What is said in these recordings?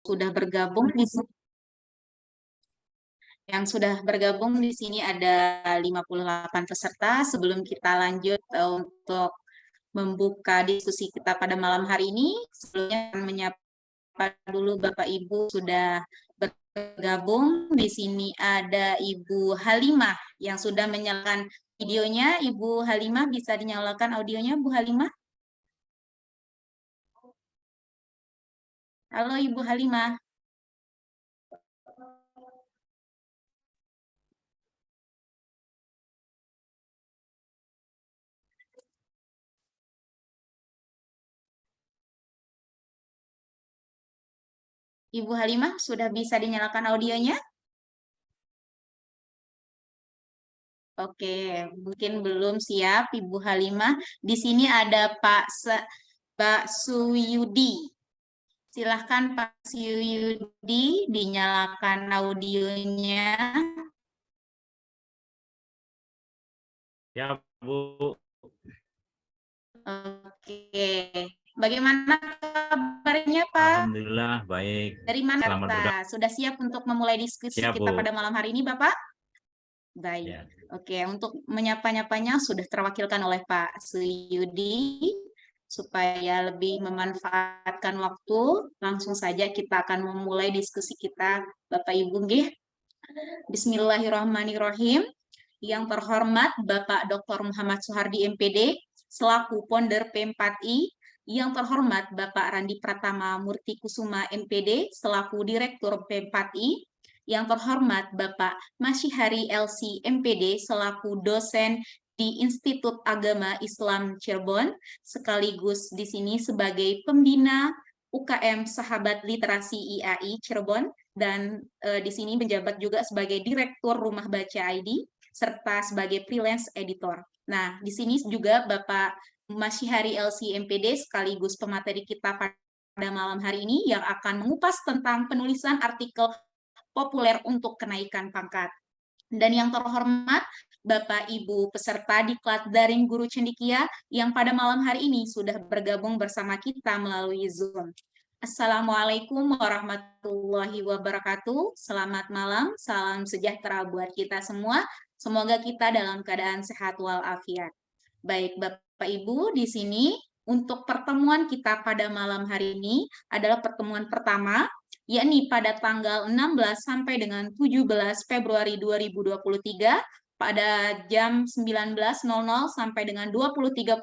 sudah bergabung di sini ada 58 peserta. Sebelum kita lanjut untuk membuka diskusi kita pada malam hari ini, sebelumnya akan menyapa dulu Bapak Ibu sudah bergabung. Di sini ada Ibu Halimah yang sudah menyalakan videonya. Ibu Halimah, bisa dinyalakan audionya, Bu Halimah? Halo Ibu Halimah. Ibu Halimah, sudah bisa dinyalakan audionya? Oke, mungkin belum siap Ibu Halimah. Di sini ada Pak Suyudi. Silahkan Pak Suyudi, dinyalakan audionya. Ya, Bu. Oke, bagaimana kabarnya Pak? Alhamdulillah baik. Dari mana Selamat Pak? Sudah siap untuk memulai diskusi siap, kita Bu. pada malam hari ini Bapak? Baik. Ya. Oke, untuk menyapa-nyapanya sudah terwakilkan oleh Pak Suyudi. Supaya lebih memanfaatkan waktu, langsung saja kita akan memulai diskusi kita, Bapak Ibu nggih. Bismillahirrahmanirrahim. Yang terhormat Bapak Dr. Muhammad Soehardi MPD selaku Ponder P4I, yang terhormat Bapak Randi Pratama Murti Kusuma MPD selaku Direktur P4I, yang terhormat Bapak Masyihari LC MPD selaku dosen di Institut Agama Islam Cirebon, sekaligus di sini sebagai pembina UKM Sahabat Literasi IAI Cirebon, dan di sini menjabat juga sebagai Direktur Rumah Baca ID, serta sebagai freelance editor. Nah, di sini juga Bapak Masyihari LC MPD sekaligus pemateri kita pada malam hari ini yang akan mengupas tentang penulisan artikel populer untuk kenaikan pangkat. Dan yang terhormat Bapak Ibu peserta diklat daring Guru Cendekia yang pada malam hari ini sudah bergabung bersama kita melalui Zoom. Assalamualaikum warahmatullahi wabarakatuh. Selamat malam, salam sejahtera buat kita semua. Semoga kita dalam keadaan sehat walafiat. Baik Bapak Ibu, di sini untuk pertemuan kita pada malam hari ini adalah pertemuan pertama, yakni pada tanggal 16 sampai dengan 17 Februari 2023 pada jam 19.00 sampai dengan 20.30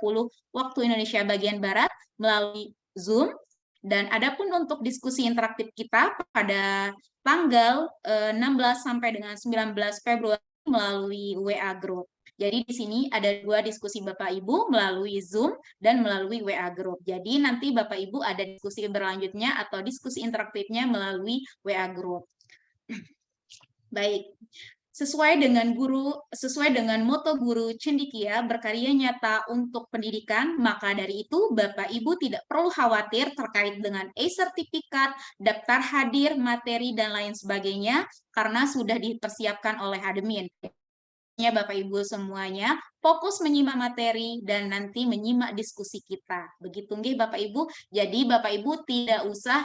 waktu Indonesia bagian Barat melalui Zoom. Dan adapun untuk diskusi interaktif kita pada tanggal 16 sampai dengan 19 Februari melalui WA Group. Jadi di sini ada dua diskusi Bapak Ibu melalui Zoom dan melalui WA Group. Jadi nanti Bapak Ibu ada diskusi berlanjutnya atau diskusi interaktifnya melalui WA Group. Baik. Sesuai dengan moto Guru Cendekia berkarya nyata untuk pendidikan, maka dari itu Bapak Ibu tidak perlu khawatir terkait dengan e-sertifikat, daftar hadir, materi, dan lain sebagainya, karena sudah dipersiapkan oleh admin. Bapak Ibu semuanya fokus menyimak materi dan nanti menyimak diskusi kita. Begitu nggih Bapak Ibu. Jadi Bapak Ibu tidak usah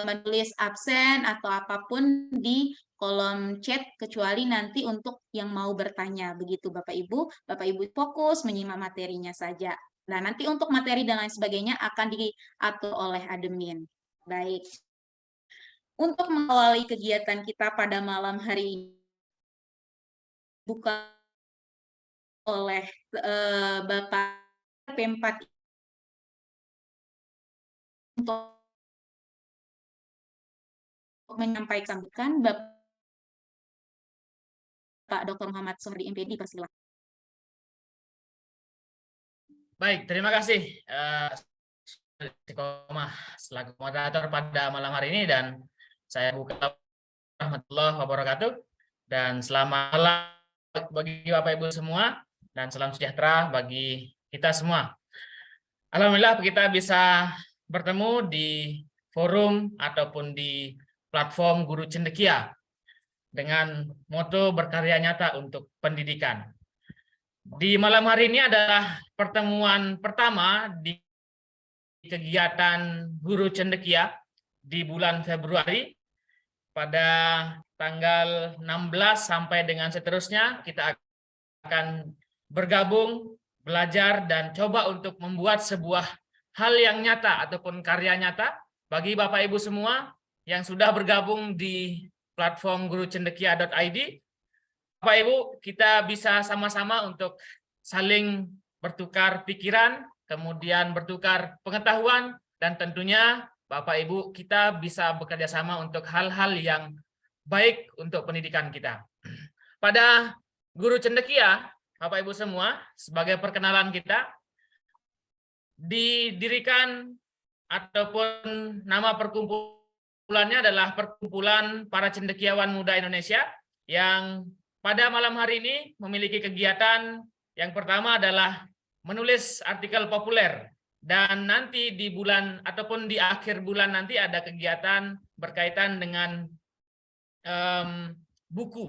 menulis absen atau apapun di kolom chat kecuali nanti untuk yang mau bertanya. Begitu Bapak Ibu. Bapak Ibu fokus menyimak materinya saja. Nah, nanti untuk materi dan lain sebagainya akan diatur oleh admin. Baik. Untuk mengawali kegiatan kita pada malam hari ini, buka oleh Bapak P4 untuk menyampaikan sambutan Bapak Dr. Muhammad Soehardi MPD, persilakan. Baik, terima kasih selaku moderator pada malam hari ini, dan saya buka warahmatullahi wabarakatuh, dan selamat malam bagi Bapak Ibu semua, dan salam sejahtera bagi kita semua. Alhamdulillah kita bisa bertemu di forum ataupun di platform Guru Cendekia dengan moto berkarya nyata untuk pendidikan. Di malam hari ini adalah pertemuan pertama di kegiatan Guru Cendekia di bulan Februari pada tanggal 16 sampai dengan seterusnya kita akan bergabung, belajar, dan coba untuk membuat sebuah hal yang nyata ataupun karya nyata bagi Bapak Ibu semua yang sudah bergabung di platform gurucendekia.id. Bapak Ibu, kita bisa sama-sama untuk saling bertukar pikiran, kemudian bertukar pengetahuan, dan tentunya Bapak Ibu kita bisa bekerja sama untuk hal-hal yang baik untuk pendidikan kita. Pada Guru Cendekia, Bapak Ibu semua, sebagai perkenalan kita, didirikan ataupun nama perkumpulannya adalah Perkumpulan Para Cendekiawan Muda Indonesia yang pada malam hari ini memiliki kegiatan yang pertama adalah menulis artikel populer, dan nanti di bulan ataupun di akhir bulan nanti ada kegiatan berkaitan dengan buku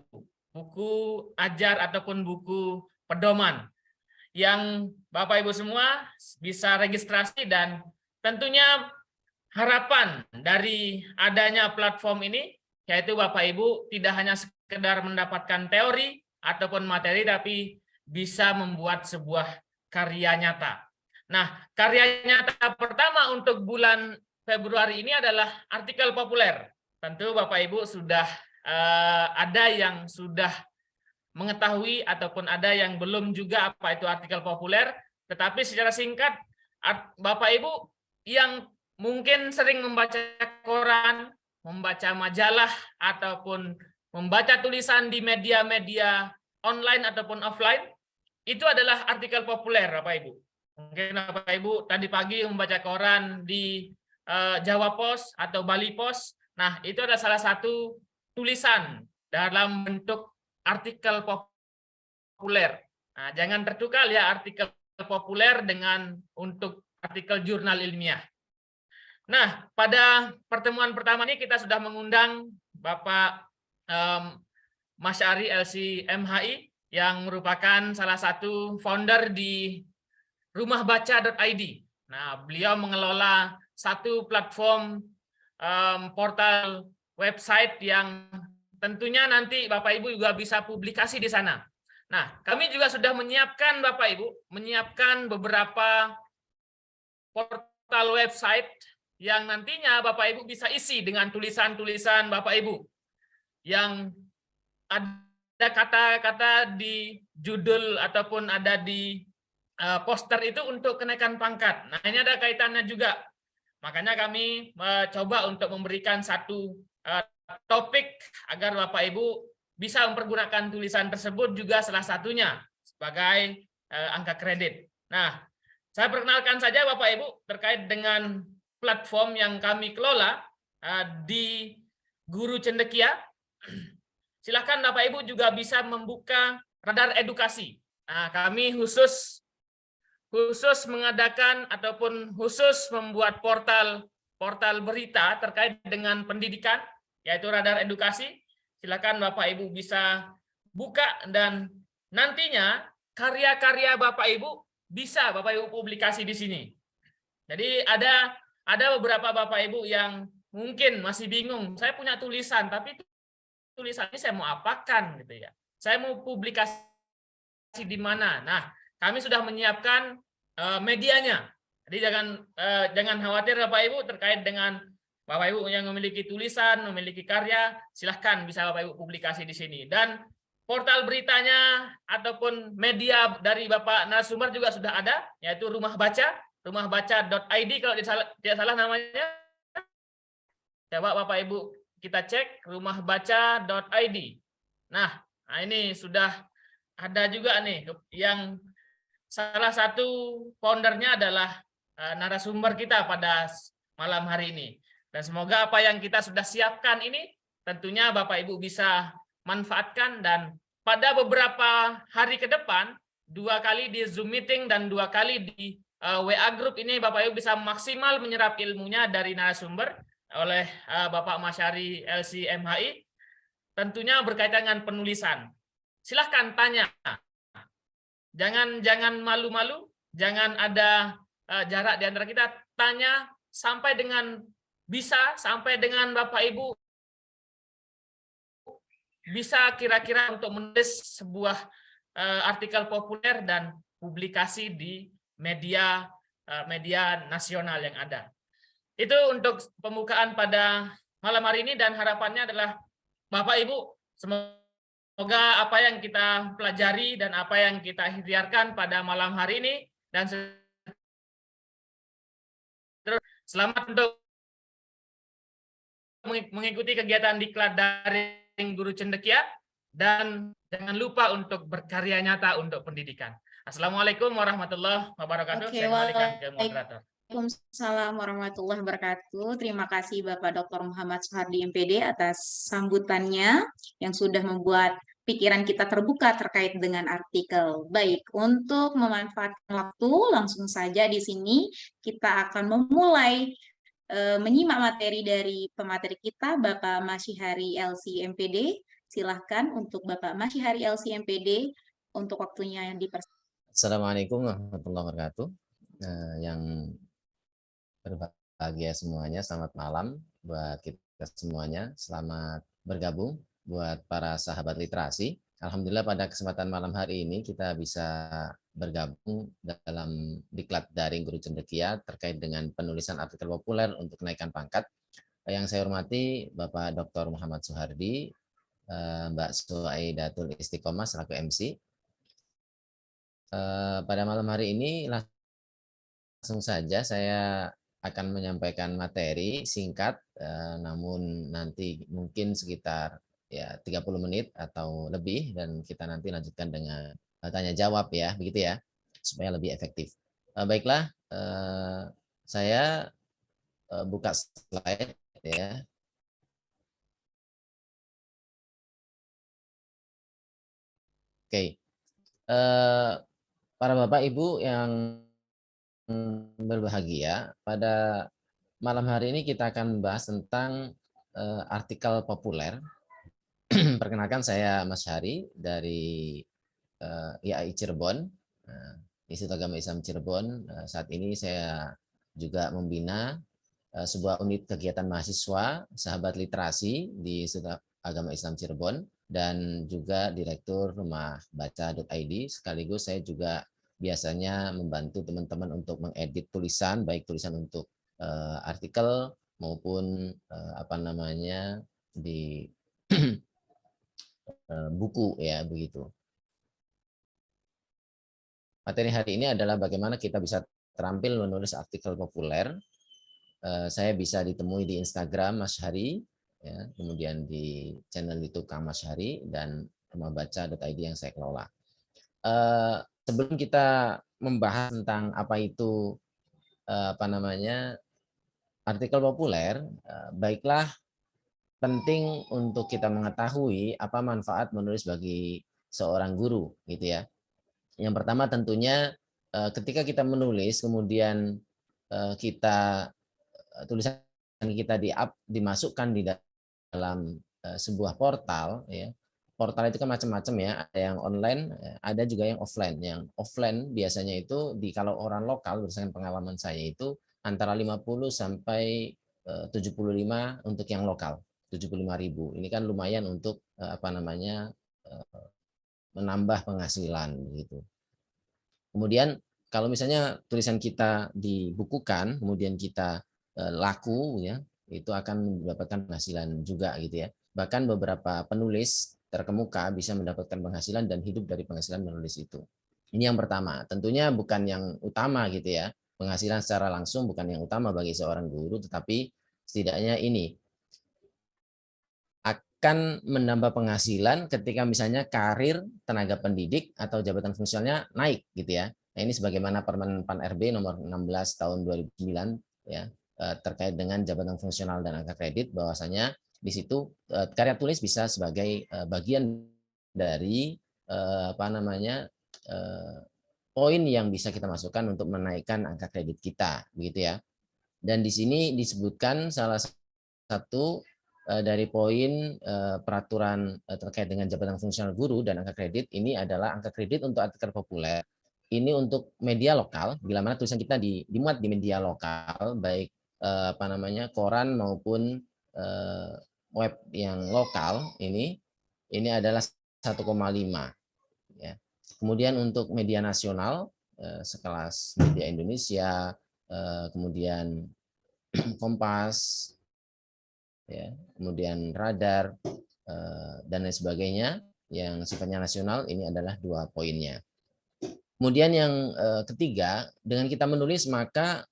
ajar ataupun buku pedoman yang Bapak Ibu semua bisa registrasi, dan tentunya harapan dari adanya platform ini yaitu Bapak Ibu tidak hanya sekedar mendapatkan teori ataupun materi, tapi bisa membuat sebuah karya nyata. Nah, karya nyata pertama untuk bulan Februari ini adalah artikel populer. Tentu Bapak Ibu sudah ada yang sudah mengetahui ataupun ada yang belum juga apa itu artikel populer, tetapi secara singkat Bapak Ibu yang mungkin sering membaca koran, membaca majalah, ataupun membaca tulisan di media-media online ataupun offline, itu adalah artikel populer, Bapak Ibu. Mungkin Bapak Ibu tadi pagi membaca koran di Jawa Pos atau Bali Pos. Nah, itu adalah salah satu tulisan dalam bentuk artikel populer. Nah, jangan tertukar ya artikel populer dengan untuk artikel jurnal ilmiah. Nah, pada pertemuan pertama ini kita sudah mengundang Bapak Mas Ari LC MHI yang merupakan salah satu founder di rumahbaca.id. Nah, beliau mengelola satu platform portal website yang tentunya nanti Bapak Ibu juga bisa publikasi di sana. Nah, kami juga sudah menyiapkan Bapak Ibu, menyiapkan beberapa portal website yang nantinya Bapak Ibu bisa isi dengan tulisan-tulisan Bapak Ibu yang ada kata-kata di judul ataupun ada di poster itu untuk kenaikan pangkat. Nah, ini ada kaitannya juga. Makanya kami coba untuk memberikan satu topik agar Bapak Ibu bisa mempergunakan tulisan tersebut juga salah satunya sebagai angka kredit. Nah, saya perkenalkan saja Bapak Ibu terkait dengan platform yang kami kelola di Guru Cendekia. Silakan Bapak Ibu juga bisa membuka radar edukasi. Nah, kami khusus mengadakan ataupun khusus membuat portal berita terkait dengan pendidikan, yaitu radar edukasi. Silakan Bapak Ibu bisa buka, dan nantinya karya-karya Bapak Ibu bisa Bapak Ibu publikasi di sini. Jadi ada beberapa Bapak Ibu yang mungkin masih bingung, saya punya tulisan tapi tulisan ini saya mau apakan gitu ya. Saya mau publikasi di mana? Nah, kami sudah menyiapkan medianya. Jadi jangan khawatir Bapak Ibu terkait dengan Bapak Ibu yang memiliki tulisan, memiliki karya, silahkan bisa Bapak Ibu publikasi di sini. Dan portal beritanya ataupun media dari Bapak narasumber juga sudah ada, yaitu Rumah Baca, rumahbaca.id kalau tidak salah namanya. Coba Bapak Ibu kita cek rumahbaca.id. Nah, ini sudah ada juga nih yang salah satu foundernya adalah narasumber kita pada malam hari ini. Dan semoga apa yang kita sudah siapkan ini tentunya Bapak Ibu bisa manfaatkan, dan pada beberapa hari ke depan 2 kali di Zoom meeting dan 2 kali di WA group ini Bapak Ibu bisa maksimal menyerap ilmunya dari narasumber oleh Bapak Mas Ari LC MHI, tentunya berkaitan dengan penulisan. Silahkan tanya, jangan malu-malu, jangan ada jarak di antara kita, tanya sampai dengan bisa sampai dengan Bapak Ibu bisa kira-kira untuk menulis sebuah artikel populer dan publikasi di media media nasional yang ada. Itu untuk pembukaan pada malam hari ini, dan harapannya adalah Bapak Ibu semoga apa yang kita pelajari dan apa yang kita ikhtiarkan pada malam hari ini dan selamat untuk mengikuti kegiatan diklat daring Guru Cendekia, dan jangan lupa untuk berkarya nyata untuk pendidikan. Assalamualaikum warahmatullahi wabarakatuh. Oke, Saya kembalikan ke moderator. Waalaikumsalam warahmatullahi wabarakatuh. Terima kasih Bapak Dr. Muhammad Soehardi MPD atas sambutannya yang sudah membuat pikiran kita terbuka terkait dengan artikel. Baik, untuk memanfaatkan waktu, langsung saja di sini kita akan memulai menyimak materi dari pemateri kita, Bapak Masyihari LC MPD. Silahkan untuk Bapak Masyihari LC MPD untuk waktunya yang dipersilakan. Assalamualaikum warahmatullahi wabarakatuh. Yang berbahagia semuanya, selamat malam buat kita semuanya. Selamat bergabung buat para sahabat literasi. Alhamdulillah pada kesempatan malam hari ini kita bisa bergabung dalam diklat daring Guru Cendekia terkait dengan penulisan artikel populer untuk kenaikan pangkat. Yang saya hormati Bapak Dr. Muhammad Soehardi, Mbak Suaidatul Istiqomah selaku MC. Pada malam hari ini langsung saja saya akan menyampaikan materi singkat, namun nanti mungkin sekitar 30 menit atau lebih, dan kita nanti lanjutkan dengan tanya jawab ya, begitu ya, supaya lebih efektif. Baiklah, saya buka slide ya. Oke. Para Bapak Ibu yang berbahagia, pada malam hari ini kita akan membahas tentang artikel populer. Perkenalkan, saya Mas Hari dari IAI Cirebon, Institut Agama Islam Cirebon. Saat ini saya juga membina sebuah unit kegiatan mahasiswa sahabat literasi di Institut Agama Islam Cirebon, dan juga direktur Rumah Baca.id. Sekaligus saya juga biasanya membantu teman-teman untuk mengedit tulisan, baik tulisan untuk artikel maupun di buku ya, begitu. Materi hari ini adalah bagaimana kita bisa terampil menulis artikel populer. Saya bisa ditemui di Instagram Mas Hari, ya, kemudian di channel YouTube Kang Mas Hari, dan rumahbaca.id yang saya kelola. Sebelum kita membahas tentang apa itu artikel populer, baiklah penting untuk kita mengetahui apa manfaat menulis bagi seorang guru, gitu ya. Yang pertama tentunya ketika kita menulis, kemudian tulisan kita dimasukkan di dalam sebuah portal, ya. Portal itu kan macam-macam ya, ada yang online, ada juga yang offline. Yang offline biasanya itu kalau orang lokal, berdasarkan pengalaman saya itu antara 50 sampai 75 untuk yang lokal, 75.000. Ini kan lumayan untuk menambah penghasilan gitu. Kemudian kalau misalnya tulisan kita dibukukan, kemudian kita laku ya, itu akan mendapatkan penghasilan juga gitu ya. Bahkan beberapa penulis terkemuka bisa mendapatkan penghasilan dan hidup dari penghasilan menulis itu. Ini yang pertama. Tentunya bukan yang utama gitu ya. Penghasilan secara langsung bukan yang utama bagi seorang guru, tetapi setidaknya ini akan menambah penghasilan ketika misalnya karir tenaga pendidik atau jabatan fungsionalnya naik gitu ya. Nah, ini sebagaimana Permen PAN RB nomor 16 tahun 2009 ya, terkait dengan jabatan fungsional dan angka kredit, bahwasanya di situ karya tulis bisa sebagai bagian dari poin yang bisa kita masukkan untuk menaikkan angka kredit kita, begitu ya. Dan di sini disebutkan salah satu dari poin peraturan terkait dengan jabatan fungsional guru dan angka kredit ini adalah angka kredit untuk artikel populer. Ini untuk media lokal, bila mana tulisan kita dimuat di media lokal, baik koran maupun web yang lokal ini adalah 1,5 ya. Kemudian untuk media nasional sekelas Media Indonesia, kemudian Kompas, ya, kemudian Radar dan lain sebagainya yang sifatnya nasional, ini adalah 2 poinnya. Kemudian yang ketiga, dengan kita menulis maka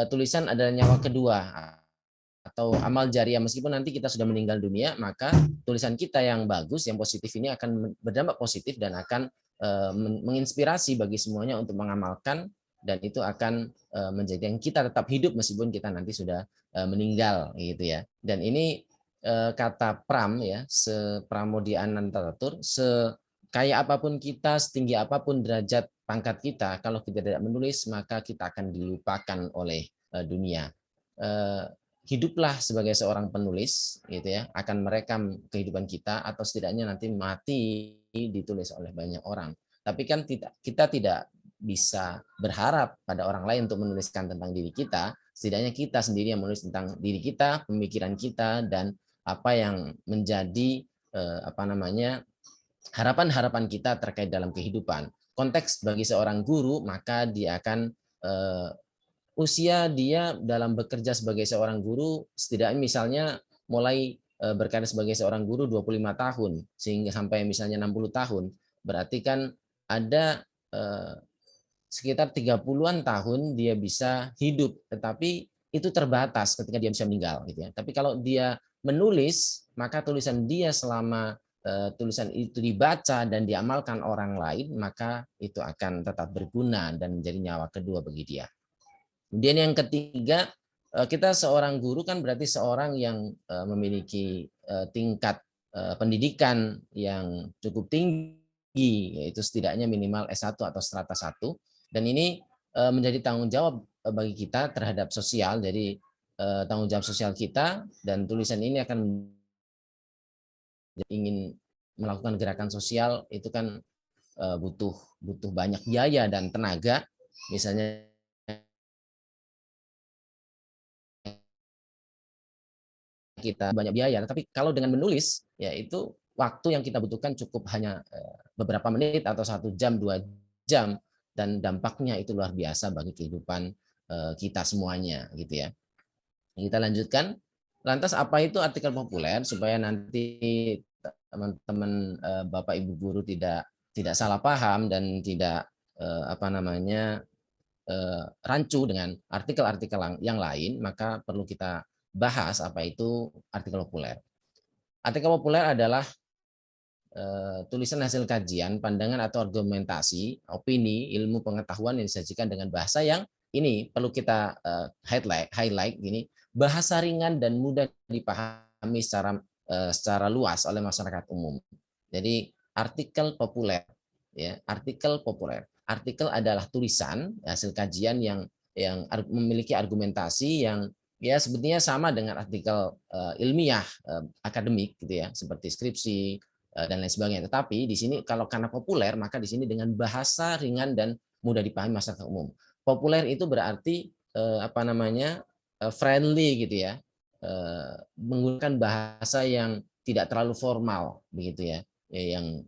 tulisan adalah nyawa kedua atau amal jariah. Meskipun nanti kita sudah meninggal dunia, maka tulisan kita yang bagus, yang positif ini akan berdampak positif dan akan menginspirasi bagi semuanya untuk mengamalkan, dan itu akan menjadikan kita tetap hidup meskipun kita nanti sudah meninggal gitu ya. Dan ini kata pram ya, sepramodian teratur, sekaya apapun kita, setinggi apapun derajat pangkat kita, kalau kita tidak menulis maka kita akan dilupakan oleh dunia. Hiduplah sebagai seorang penulis gitu ya, akan merekam kehidupan kita, atau setidaknya nanti mati ditulis oleh banyak orang. Tapi kan kita tidak bisa berharap pada orang lain untuk menuliskan tentang diri kita. Setidaknya kita sendiri yang menulis tentang diri kita, pemikiran kita, dan apa yang menjadi harapan-harapan kita terkait dalam kehidupan. Konteks bagi seorang guru, maka dia akan usia dia dalam bekerja sebagai seorang guru, setidaknya misalnya mulai berkarya sebagai seorang guru 25 tahun sehingga sampai misalnya 60 tahun, berarti kan ada sekitar 30-an tahun dia bisa hidup, tetapi itu terbatas ketika dia bisa meninggal gitu ya. Tapi kalau dia menulis, maka tulisan dia selama tulisan itu dibaca dan diamalkan orang lain, maka itu akan tetap berguna dan menjadi nyawa kedua bagi dia. Kemudian yang ketiga, kita seorang guru kan berarti seorang yang memiliki tingkat pendidikan yang cukup tinggi, yaitu setidaknya minimal S1 atau strata 1, dan ini menjadi tanggung jawab bagi kita terhadap sosial. Jadi tanggung jawab sosial kita, dan tulisan ini akan ingin melakukan gerakan sosial itu kan butuh banyak biaya dan tenaga, misalnya kita banyak biaya, tapi kalau dengan menulis ya itu waktu yang kita butuhkan cukup hanya beberapa menit atau 1 jam 2 jam, dan dampaknya itu luar biasa bagi kehidupan kita semuanya gitu ya. Kita lanjutkan. Lantas apa itu artikel populer, supaya nanti teman-teman Bapak Ibu guru tidak salah paham dan tidak rancu dengan artikel-artikel yang lain, maka perlu kita bahas apa itu artikel populer. Artikel populer adalah tulisan hasil kajian, pandangan atau argumentasi, opini, ilmu pengetahuan yang disajikan dengan bahasa yang ini perlu kita highlight gini, bahasa ringan dan mudah dipahami secara luas oleh masyarakat umum. Jadi artikel populer ya, artikel populer. Artikel adalah tulisan hasil kajian yang memiliki argumentasi yang ya sebetulnya sama dengan artikel ilmiah akademik gitu ya, seperti skripsi dan lain sebagainya. Tetapi di sini kalau karena populer, maka di sini dengan bahasa ringan dan mudah dipahami masyarakat umum. Populer itu berarti friendly gitu ya, menggunakan bahasa yang tidak terlalu formal begitu ya, yang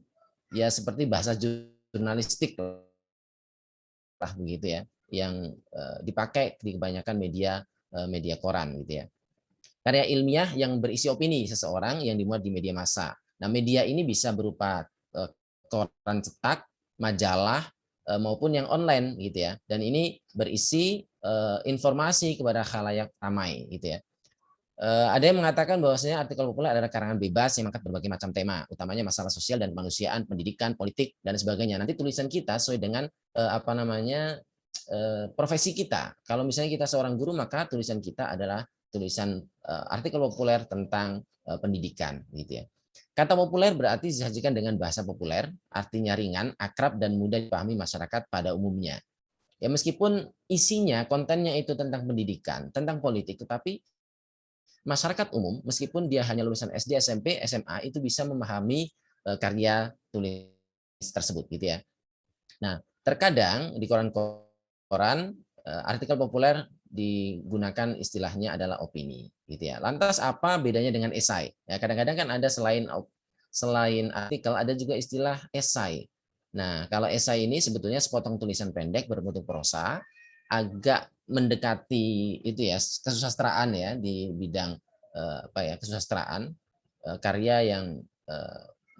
ya seperti bahasa jurnalistik lah begitu ya, yang dipakai di kebanyakan media koran gitu ya. Karya ilmiah yang berisi opini seseorang yang dimuat di media massa. Nah, media ini bisa berupa koran cetak, majalah, maupun yang online gitu ya. Dan ini berisi informasi kepada khalayak ramai gitu ya. Ada yang mengatakan bahwasanya artikel populer adalah karangan bebas yang mengangkat berbagai macam tema, utamanya masalah sosial dan kemanusiaan, pendidikan, politik, dan sebagainya. Nanti tulisan kita sesuai dengan profesi kita. Kalau misalnya kita seorang guru, maka tulisan kita adalah tulisan artikel populer tentang pendidikan gitu ya. Kata populer berarti disajikan dengan bahasa populer, artinya ringan, akrab, dan mudah dipahami masyarakat pada umumnya. Ya meskipun isinya, kontennya itu tentang pendidikan, tentang politik, tetapi masyarakat umum meskipun dia hanya lulusan SD, SMP, SMA itu bisa memahami karya tulis tersebut gitu ya. Nah, terkadang di koran-koran artikel populer digunakan istilahnya adalah opini, gitu ya. Lantas apa bedanya dengan esai? Ya, kadang-kadang kan ada selain artikel ada juga istilah esai. Nah, kalau esai ini sebetulnya sepotong tulisan pendek berbentuk prosa, agak mendekati itu ya kesusastraan ya di bidang kesusastraan, karya yang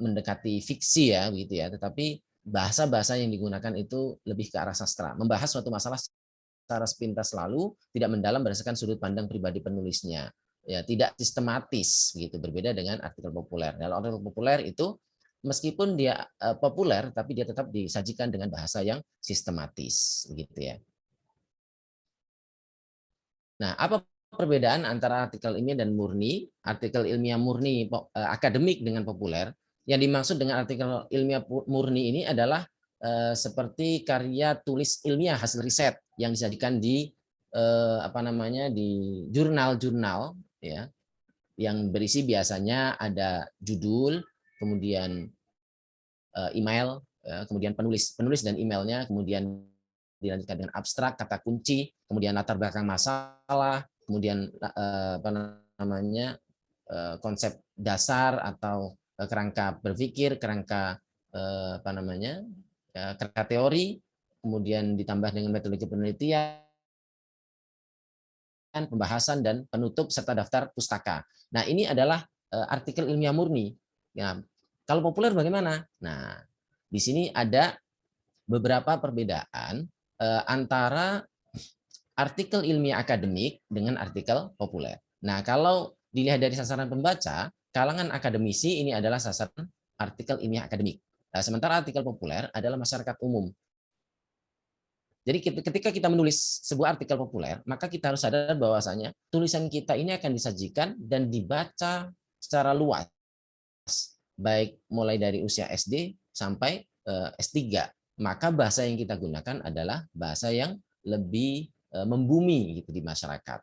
mendekati fiksi ya gitu ya, tetapi bahasa-bahasa yang digunakan itu lebih ke arah sastra, membahas suatu masalah secara sepintas lalu, tidak mendalam berdasarkan sudut pandang pribadi penulisnya. Ya, tidak sistematis gitu, berbeda dengan artikel populer. Dalam artikel populer itu meskipun dia populer tapi dia tetap disajikan dengan bahasa yang sistematis gitu ya. Nah, apa perbedaan antara artikel ilmiah dan murni? Artikel ilmiah murni akademik dengan populer. Yang dimaksud dengan artikel ilmiah murni ini adalah seperti karya tulis ilmiah hasil riset yang disajikan di di jurnal-jurnal ya, yang berisi biasanya ada judul, kemudian email, kemudian penulis dan emailnya, kemudian dilanjutkan dengan abstrak, kata kunci, kemudian latar belakang masalah, kemudian konsep dasar atau kerangka berpikir, kerangka kerangka teori, kemudian ditambah dengan metodologi penelitian, pembahasan dan penutup serta daftar pustaka. Nah, ini adalah artikel ilmiah murni. Ya, kalau populer bagaimana? Nah, di sini ada beberapa perbedaan antara artikel ilmiah akademik dengan artikel populer. Nah, kalau dilihat dari sasaran pembaca, kalangan akademisi ini adalah sasaran artikel ilmiah akademik. Nah, sementara artikel populer adalah masyarakat umum. Jadi ketika kita menulis sebuah artikel populer, maka kita harus sadar bahwasanya tulisan kita ini akan disajikan dan dibaca secara luas, baik mulai dari usia SD sampai S3. Maka bahasa yang kita gunakan adalah bahasa yang lebih membumi gitu di masyarakat.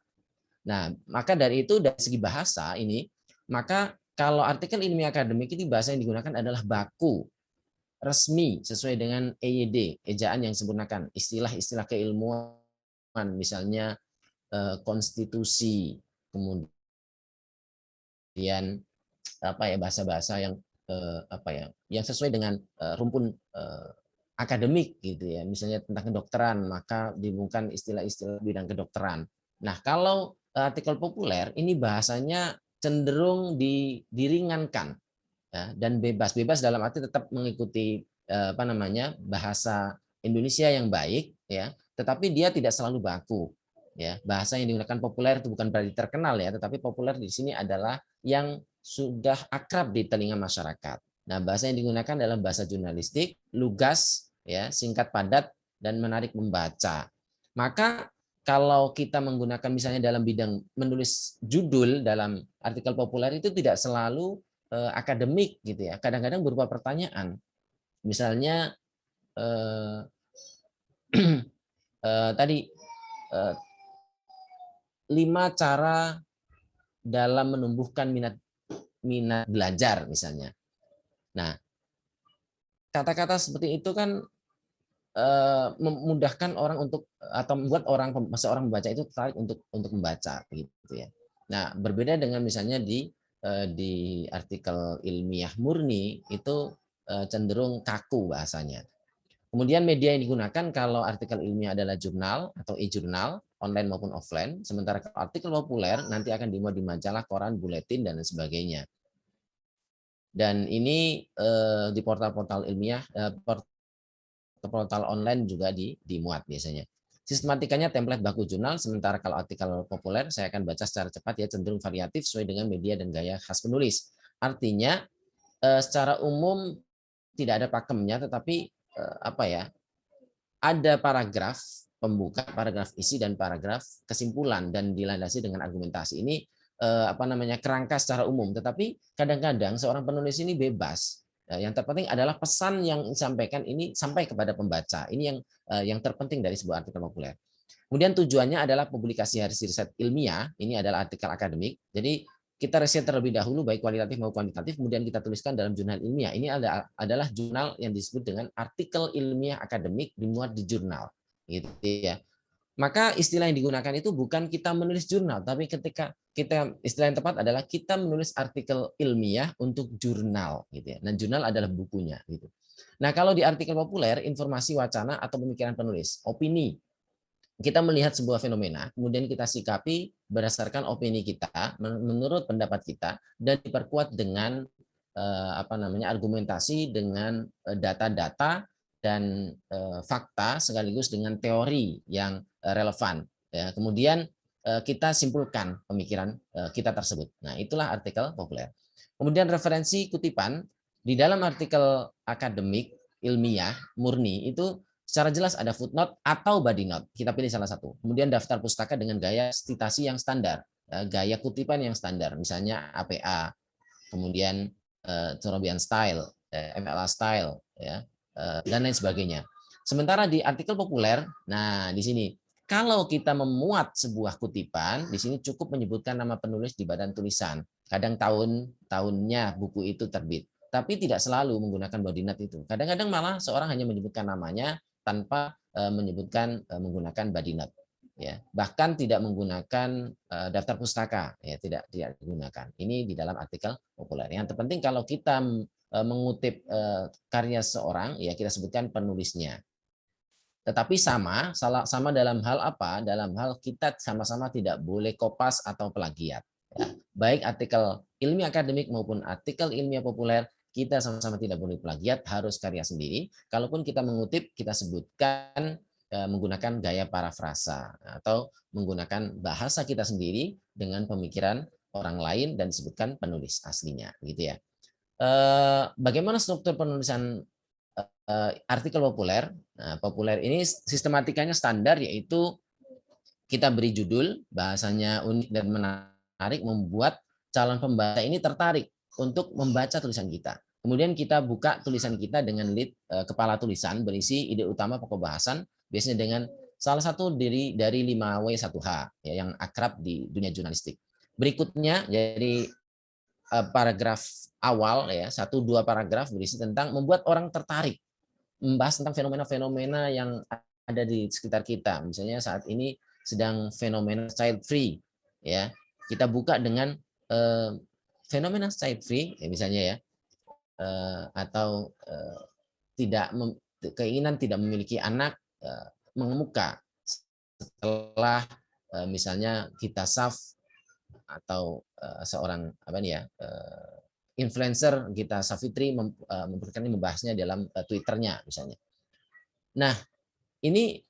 Nah, maka dari itu dari segi bahasa ini, maka kalau artikel ilmiah akademik ini bahasa yang digunakan adalah baku, resmi sesuai dengan EYD, ejaan yang disempurnakan, istilah-istilah keilmuan, misalnya konstitusi, kemudian bahasa-bahasa yang yang sesuai dengan rumpun akademik gitu ya, misalnya tentang kedokteran, maka dihubungkan istilah-istilah bidang kedokteran. Nah, kalau artikel populer ini bahasanya cenderung diringankan ya, dan bebas dalam arti tetap mengikuti bahasa Indonesia yang baik ya, tetapi dia tidak selalu baku ya. Bahasa yang digunakan populer itu bukan berarti terkenal ya, tetapi populer di sini adalah yang sudah akrab di telinga masyarakat. Nah, bahasa yang digunakan adalah bahasa jurnalistik, lugas ya, singkat padat dan menarik membaca. Maka kalau kita menggunakan misalnya dalam bidang menulis judul dalam artikel populer itu tidak selalu akademik gitu ya. Kadang-kadang berupa pertanyaan. Misalnya tadi 5 cara dalam menumbuhkan minat belajar misalnya. Nah, kata-kata seperti itu kan memudahkan orang untuk atau membuat seorang membaca itu tertarik untuk membaca gitu ya. Nah, berbeda dengan misalnya di artikel ilmiah murni itu cenderung kaku bahasanya. Kemudian media yang digunakan kalau artikel ilmiah adalah jurnal atau e-jurnal, online maupun offline, sementara artikel populer nanti akan dimuat di majalah, koran, buletin, dan sebagainya. Dan ini di portal-portal ilmiah, portal online juga dimuat biasanya. Sistematikanya template baku jurnal, sementara kalau artikel populer saya akan baca secara cepat ya, cenderung variatif sesuai dengan media dan gaya khas penulis. Artinya secara umum tidak ada pakemnya, tetapi ada paragraf pembuka, paragraf isi, dan paragraf kesimpulan dan dilandasi dengan argumentasi. Ini kerangka secara umum, tetapi kadang-kadang seorang penulis ini bebas. Yang terpenting adalah pesan yang disampaikan ini sampai kepada pembaca. Ini yang terpenting dari sebuah artikel populer. Kemudian tujuannya adalah publikasi hasil riset ilmiah. Ini adalah artikel akademik. Jadi kita riset terlebih dahulu baik kualitatif maupun kuantitatif, kemudian kita tuliskan dalam jurnal ilmiah. Ini adalah jurnal yang disebut dengan artikel ilmiah akademik dimuat di jurnal, gitu ya. Maka istilah yang digunakan itu bukan kita menulis jurnal, tapi ketika kita istilah yang tepat adalah kita menulis artikel ilmiah untuk jurnal, gitu ya. Dan jurnal adalah bukunya, gitu. Nah, kalau di artikel populer, informasi, wacana atau pemikiran penulis, opini. Kita melihat sebuah fenomena, kemudian kita sikapi berdasarkan opini kita, menurut pendapat kita, dan diperkuat dengan argumentasi, dengan data-data dan fakta sekaligus dengan teori yang relevan. Ya, kemudian kita simpulkan pemikiran kita tersebut. Nah, itulah artikel populer. Kemudian referensi kutipan di dalam artikel akademik ilmiah murni itu secara jelas ada footnote atau body note. Kita pilih salah satu. Kemudian daftar pustaka dengan gaya citasi yang standar, gaya kutipan yang standar, misalnya APA, kemudian Torobian style, MLA style, ya, dan lain sebagainya. Sementara di artikel populer, nah di sini kalau kita memuat sebuah kutipan, di sini cukup menyebutkan nama penulis di badan tulisan. Kadang tahunnya buku itu terbit, tapi tidak selalu menggunakan body note itu. Kadang-kadang malah seorang hanya menyebutkan namanya tanpa menyebutkan menggunakan body note. Ya, bahkan tidak menggunakan daftar pustaka, ya tidak digunakan. Ini di dalam artikel populer. Yang terpenting kalau kita mengutip karya seorang, ya kita sebutkan penulisnya. Tetapi sama dalam hal apa? Dalam hal kita sama-sama tidak boleh kopas atau plagiat. Ya, baik artikel ilmiah akademik maupun artikel ilmiah populer, kita sama-sama tidak boleh plagiat, harus karya sendiri. Kalaupun kita mengutip, kita sebutkan menggunakan gaya parafrasa atau menggunakan bahasa kita sendiri dengan pemikiran orang lain dan disebutkan penulis aslinya, gitu ya. Bagaimana struktur penulisan artikel populer? Nah, populer ini sistematikanya standar, yaitu kita beri judul, bahasanya unik dan menarik, membuat calon pembaca ini tertarik untuk membaca tulisan kita. Kemudian kita buka tulisan kita dengan lead kepala tulisan berisi ide utama pokok bahasan, biasanya dengan salah satu dari 5W1H, ya, yang akrab di dunia jurnalistik. Berikutnya jadi paragraf awal, ya, 1-2 paragraf berisi tentang membuat orang tertarik, membahas tentang fenomena-fenomena yang ada di sekitar kita. Misalnya saat ini sedang fenomena child free, ya, kita buka dengan fenomena child free, ya, misalnya ya, atau keinginan tidak memiliki anak mengemuka setelah misalnya kita Saf atau seorang influencer Gita Savitri membahasnya dalam Twitternya misalnya. Nah, ini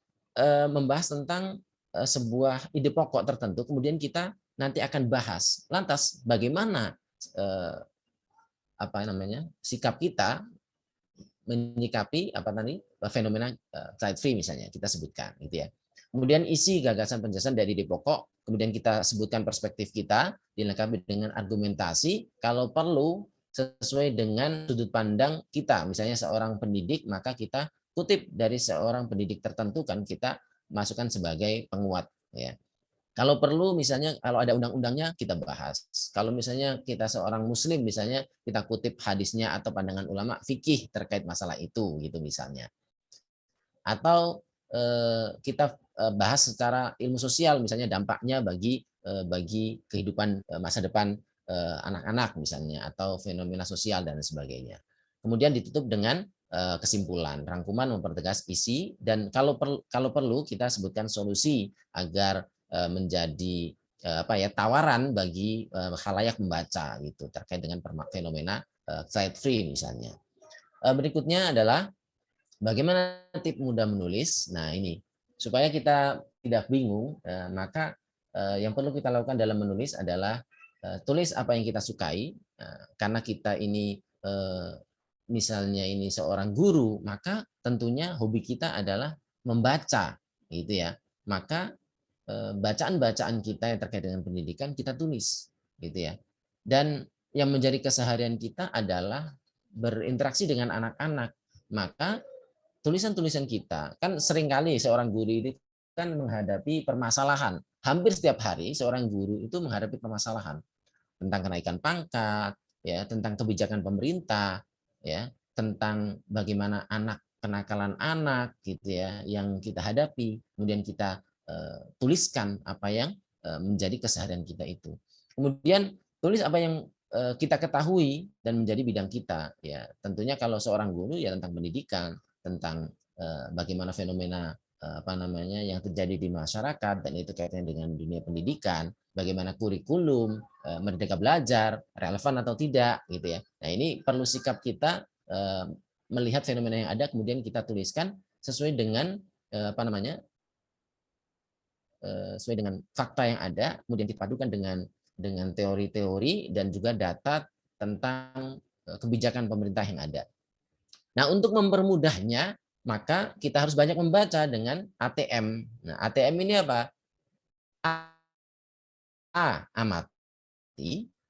membahas tentang sebuah ide pokok tertentu, kemudian kita nanti akan bahas. Lantas bagaimana sikap kita menyikapi fenomena child free misalnya kita sebutkan, gitu ya. Kemudian isi gagasan penjelasan dari ide pokok, kemudian kita sebutkan perspektif kita, dilengkapi dengan argumentasi, kalau perlu sesuai dengan sudut pandang kita. Misalnya seorang pendidik, maka kita kutip dari seorang pendidik tertentu, kan kita masukkan sebagai penguat, ya. Kalau perlu misalnya kalau ada undang-undangnya kita bahas. Kalau misalnya kita seorang muslim misalnya kita kutip hadisnya atau pandangan ulama fikih terkait masalah itu, gitu misalnya. Atau kita bahas secara ilmu sosial misalnya dampaknya bagi kehidupan masa depan anak-anak misalnya, atau fenomena sosial dan sebagainya. Kemudian ditutup dengan kesimpulan, rangkuman mempertegas isi, dan kalau perlu kita sebutkan solusi agar menjadi tawaran bagi khalayak membaca, gitu, terkait dengan fenomena child free misalnya. Berikutnya adalah bagaimana tips mudah menulis. Nah, ini supaya kita tidak bingung, maka yang perlu kita lakukan dalam menulis adalah tulis apa yang kita sukai. Karena kita ini misalnya ini seorang guru, maka tentunya hobi kita adalah membaca, gitu ya. Maka bacaan-bacaan kita yang terkait dengan pendidikan kita tulis, gitu ya. Dan yang menjadi keseharian kita adalah berinteraksi dengan anak-anak. Maka tulisan-tulisan kita, kan seringkali seorang guru ini kan menghadapi permasalahan. Hampir setiap hari seorang guru itu menghadapi permasalahan tentang kenaikan pangkat, ya, tentang kebijakan pemerintah, ya, tentang bagaimana kenakalan anak, gitu ya, yang kita hadapi. Kemudian kita tuliskan apa yang menjadi keseharian kita itu. Kemudian tulis apa yang kita ketahui dan menjadi bidang kita. Ya, tentunya kalau seorang guru ya tentang pendidikan, tentang bagaimana fenomena apa namanya yang terjadi di masyarakat, dan itu kaitannya dengan dunia pendidikan, bagaimana kurikulum, merdeka belajar, relevan atau tidak, gitu ya. Nah, ini perlu sikap kita melihat fenomena yang ada, kemudian kita tuliskan sesuai dengan apa namanya sesuai dengan fakta yang ada, kemudian dipadukan dengan teori-teori dan juga data tentang kebijakan pemerintah yang ada. Nah, untuk mempermudahnya, maka kita harus banyak membaca dengan ATM. Nah, ATM ini apa?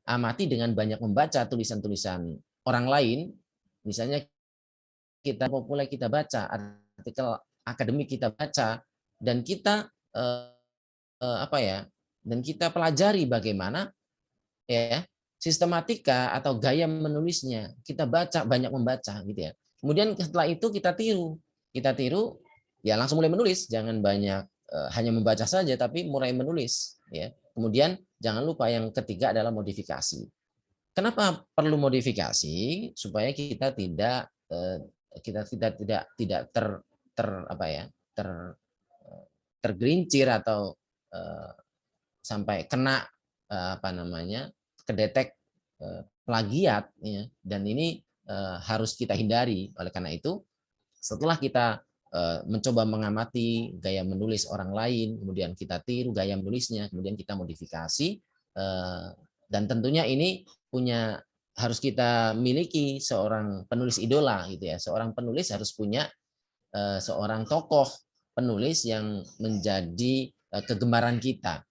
Amati dengan banyak membaca tulisan-tulisan orang lain, misalnya kita populer kita baca, artikel akademik kita baca, dan kita apa ya? Dan kita pelajari bagaimana ya sistematika atau gaya menulisnya. Kita baca, banyak membaca gitu ya. Kemudian setelah itu kita tiru ya langsung mulai menulis, jangan banyak hanya membaca saja tapi mulai menulis ya. Kemudian jangan lupa yang ketiga adalah modifikasi. Kenapa perlu modifikasi? Supaya kita tidak tergelincir atau sampai kena apa namanya kedetek plagiat ya. Dan ini harus kita hindari. Oleh karena itu setelah kita mencoba mengamati gaya menulis orang lain, kemudian kita tiru gaya menulisnya, kemudian kita modifikasi, dan tentunya ini harus kita miliki seorang penulis idola gitu ya. Seorang penulis harus punya seorang tokoh penulis yang menjadi kegemaran kita.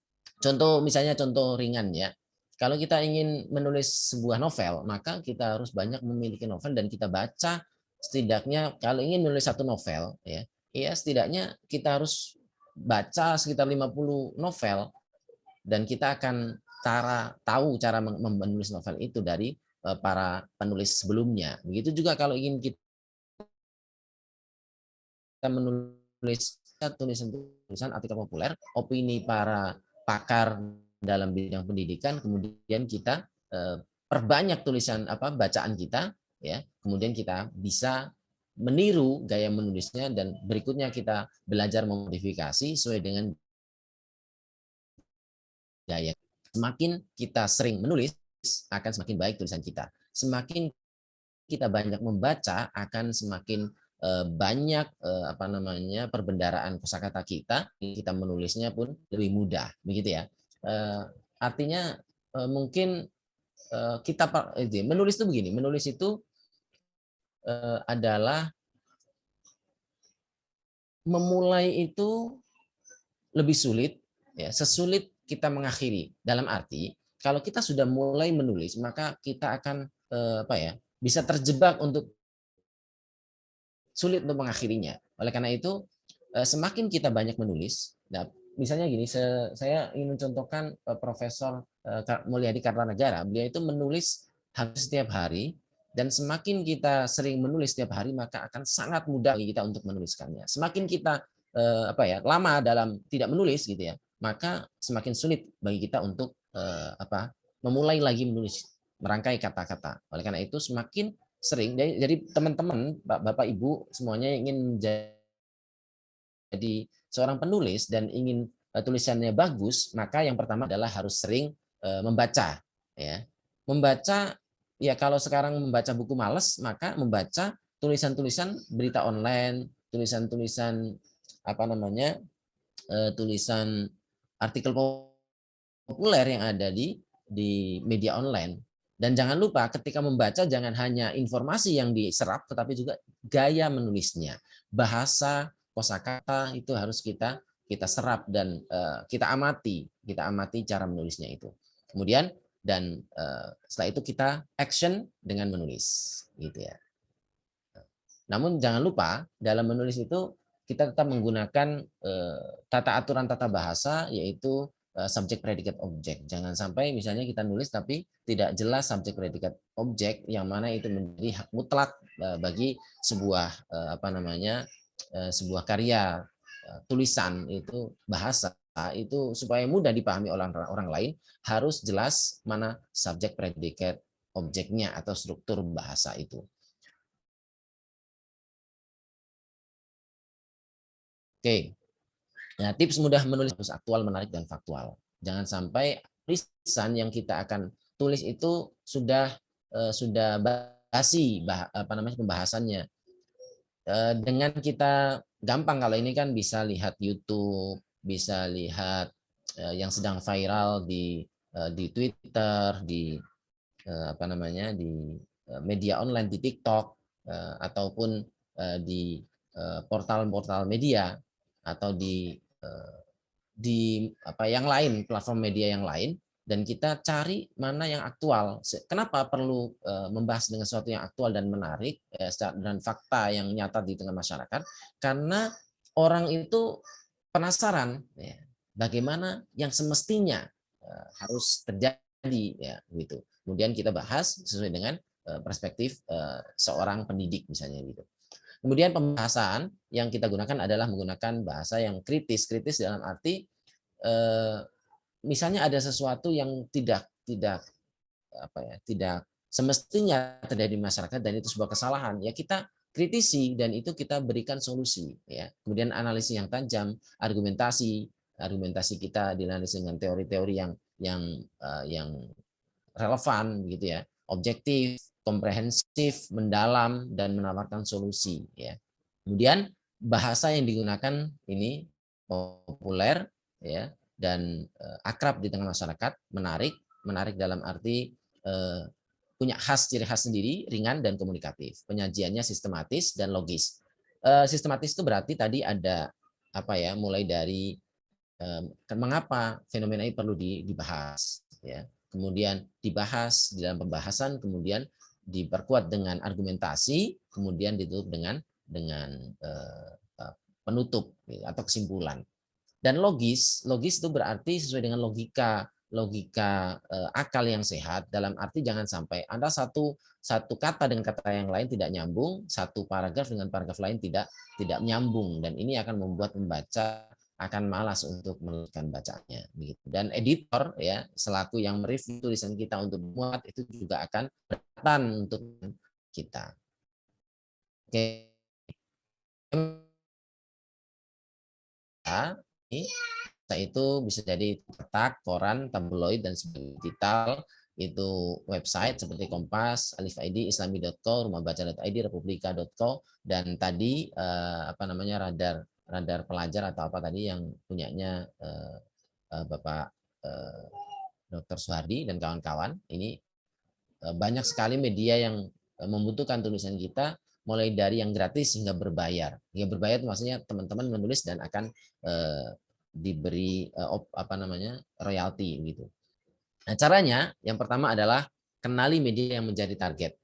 Misalnya contoh ringan ya. Kalau kita ingin menulis sebuah novel, maka kita harus banyak memiliki novel dan kita baca setidaknya kalau ingin menulis satu novel ya setidaknya kita harus baca sekitar 50 novel dan kita akan tahu cara menulis novel itu dari para penulis sebelumnya. Begitu juga kalau ingin kita menulis tulisan artikel populer, opini para pakar dalam bidang pendidikan, kemudian kita perbanyak bacaan kita ya, kemudian kita bisa meniru gaya menulisnya dan berikutnya kita belajar memodifikasi sesuai dengan gaya. Semakin kita sering menulis akan semakin baik tulisan kita. Semakin kita banyak membaca akan semakin banyak perbendaharaan kosakata kita menulisnya pun lebih mudah, begitu ya. Artinya mungkin kita menulis itu begini, menulis itu adalah memulai itu lebih sulit ya, sesulit kita mengakhiri. Dalam arti kalau kita sudah mulai menulis maka kita akan bisa terjebak untuk sulit untuk mengakhirinya. Oleh karena itu, semakin kita banyak menulis, misalnya gini, saya ingin mencontohkan Profesor Mulyadi Kartanegara, beliau itu menulis hampir setiap hari, dan semakin kita sering menulis setiap hari, maka akan sangat mudah bagi kita untuk menuliskannya. Semakin kita lama dalam tidak menulis gitu ya, maka semakin sulit bagi kita untuk memulai lagi menulis, merangkai kata-kata. Oleh karena itu semakin sering, jadi teman-teman, Bapak Ibu semuanya ingin menjadi seorang penulis dan ingin tulisannya bagus, maka yang pertama adalah harus sering membaca ya. Membaca ya, kalau sekarang membaca buku malas, maka membaca tulisan-tulisan berita online, tulisan-tulisan tulisan artikel populer yang ada di media online. Dan jangan lupa ketika membaca jangan hanya informasi yang diserap, tetapi juga gaya menulisnya, bahasa, kosakata itu harus kita serap dan kita amati cara menulisnya itu. Kemudian setelah itu kita action dengan menulis, gitu ya. Namun jangan lupa dalam menulis itu kita tetap menggunakan tata aturan tata bahasa, yaitu subjek predikat objek. Jangan sampai misalnya kita nulis tapi tidak jelas subjek predikat objek, yang mana itu menjadi hak mutlak bagi sebuah sebuah karya tulisan itu bahasa itu supaya mudah dipahami oleh orang lain harus jelas mana subjek, predikat, objeknya atau struktur bahasa itu. Oke. Nah, tips mudah menulis harus aktual, menarik, dan faktual. Jangan sampai tulisan yang kita akan tulis itu sudah basi pembahasannya. Dengan kita gampang, kalau ini kan bisa lihat YouTube, bisa lihat yang sedang viral di Twitter, di di media online, di TikTok, ataupun di portal-portal media, atau di yang lain, platform media yang lain, dan kita cari mana yang aktual. Kenapa perlu membahas dengan sesuatu yang aktual dan menarik dan fakta yang nyata di tengah masyarakat? Karena orang itu penasaran bagaimana yang semestinya harus terjadi, ya gitu. Kemudian kita bahas sesuai dengan perspektif seorang pendidik misalnya gitu. Kemudian pembahasan yang kita gunakan adalah menggunakan bahasa yang kritis dalam arti misalnya ada sesuatu yang tidak semestinya terjadi di masyarakat dan itu sebuah kesalahan, ya kita kritisi dan itu kita berikan solusi, ya. Kemudian analisis yang tajam, argumentasi kita dianalisis dengan teori-teori yang relevan gitu ya, objektif, komprehensif, mendalam, dan menawarkan solusi, ya. Kemudian bahasa yang digunakan ini populer, ya, dan akrab di tengah masyarakat, menarik dalam arti punya ciri khas sendiri, ringan dan komunikatif. Penyajiannya sistematis dan logis. Sistematis itu berarti tadi ada mulai dari mengapa fenomena ini perlu dibahas, ya. Kemudian dibahas di dalam pembahasan, kemudian diperkuat dengan argumentasi, kemudian ditutup dengan penutup atau kesimpulan. Dan logis itu berarti sesuai dengan logika akal yang sehat, dalam arti jangan sampai Anda satu kata dengan kata yang lain tidak nyambung, satu paragraf dengan paragraf lain tidak nyambung, dan ini akan membuat pembaca akan malas untuk melanjutkan bacaannya begitu. Dan editor, ya, selaku yang mereview tulisan kita untuk muat itu juga akan berat untuk kita. Oke. Itu bisa jadi cetak, koran, tabloid, dan sebagainya. Digital itu website seperti Kompas, Alif ID, Islami.co, Rumahbaca.id, Republika.co, dan tadi radar pelajar atau apa tadi yang punyanya Bapak Dr. Suhardi dan kawan-kawan. Ini banyak sekali media yang membutuhkan tulisan kita, mulai dari yang gratis hingga berbayar. Yang berbayar itu maksudnya teman-teman menulis dan akan diberi royalti gitu. Nah, caranya yang pertama adalah kenali media yang menjadi target.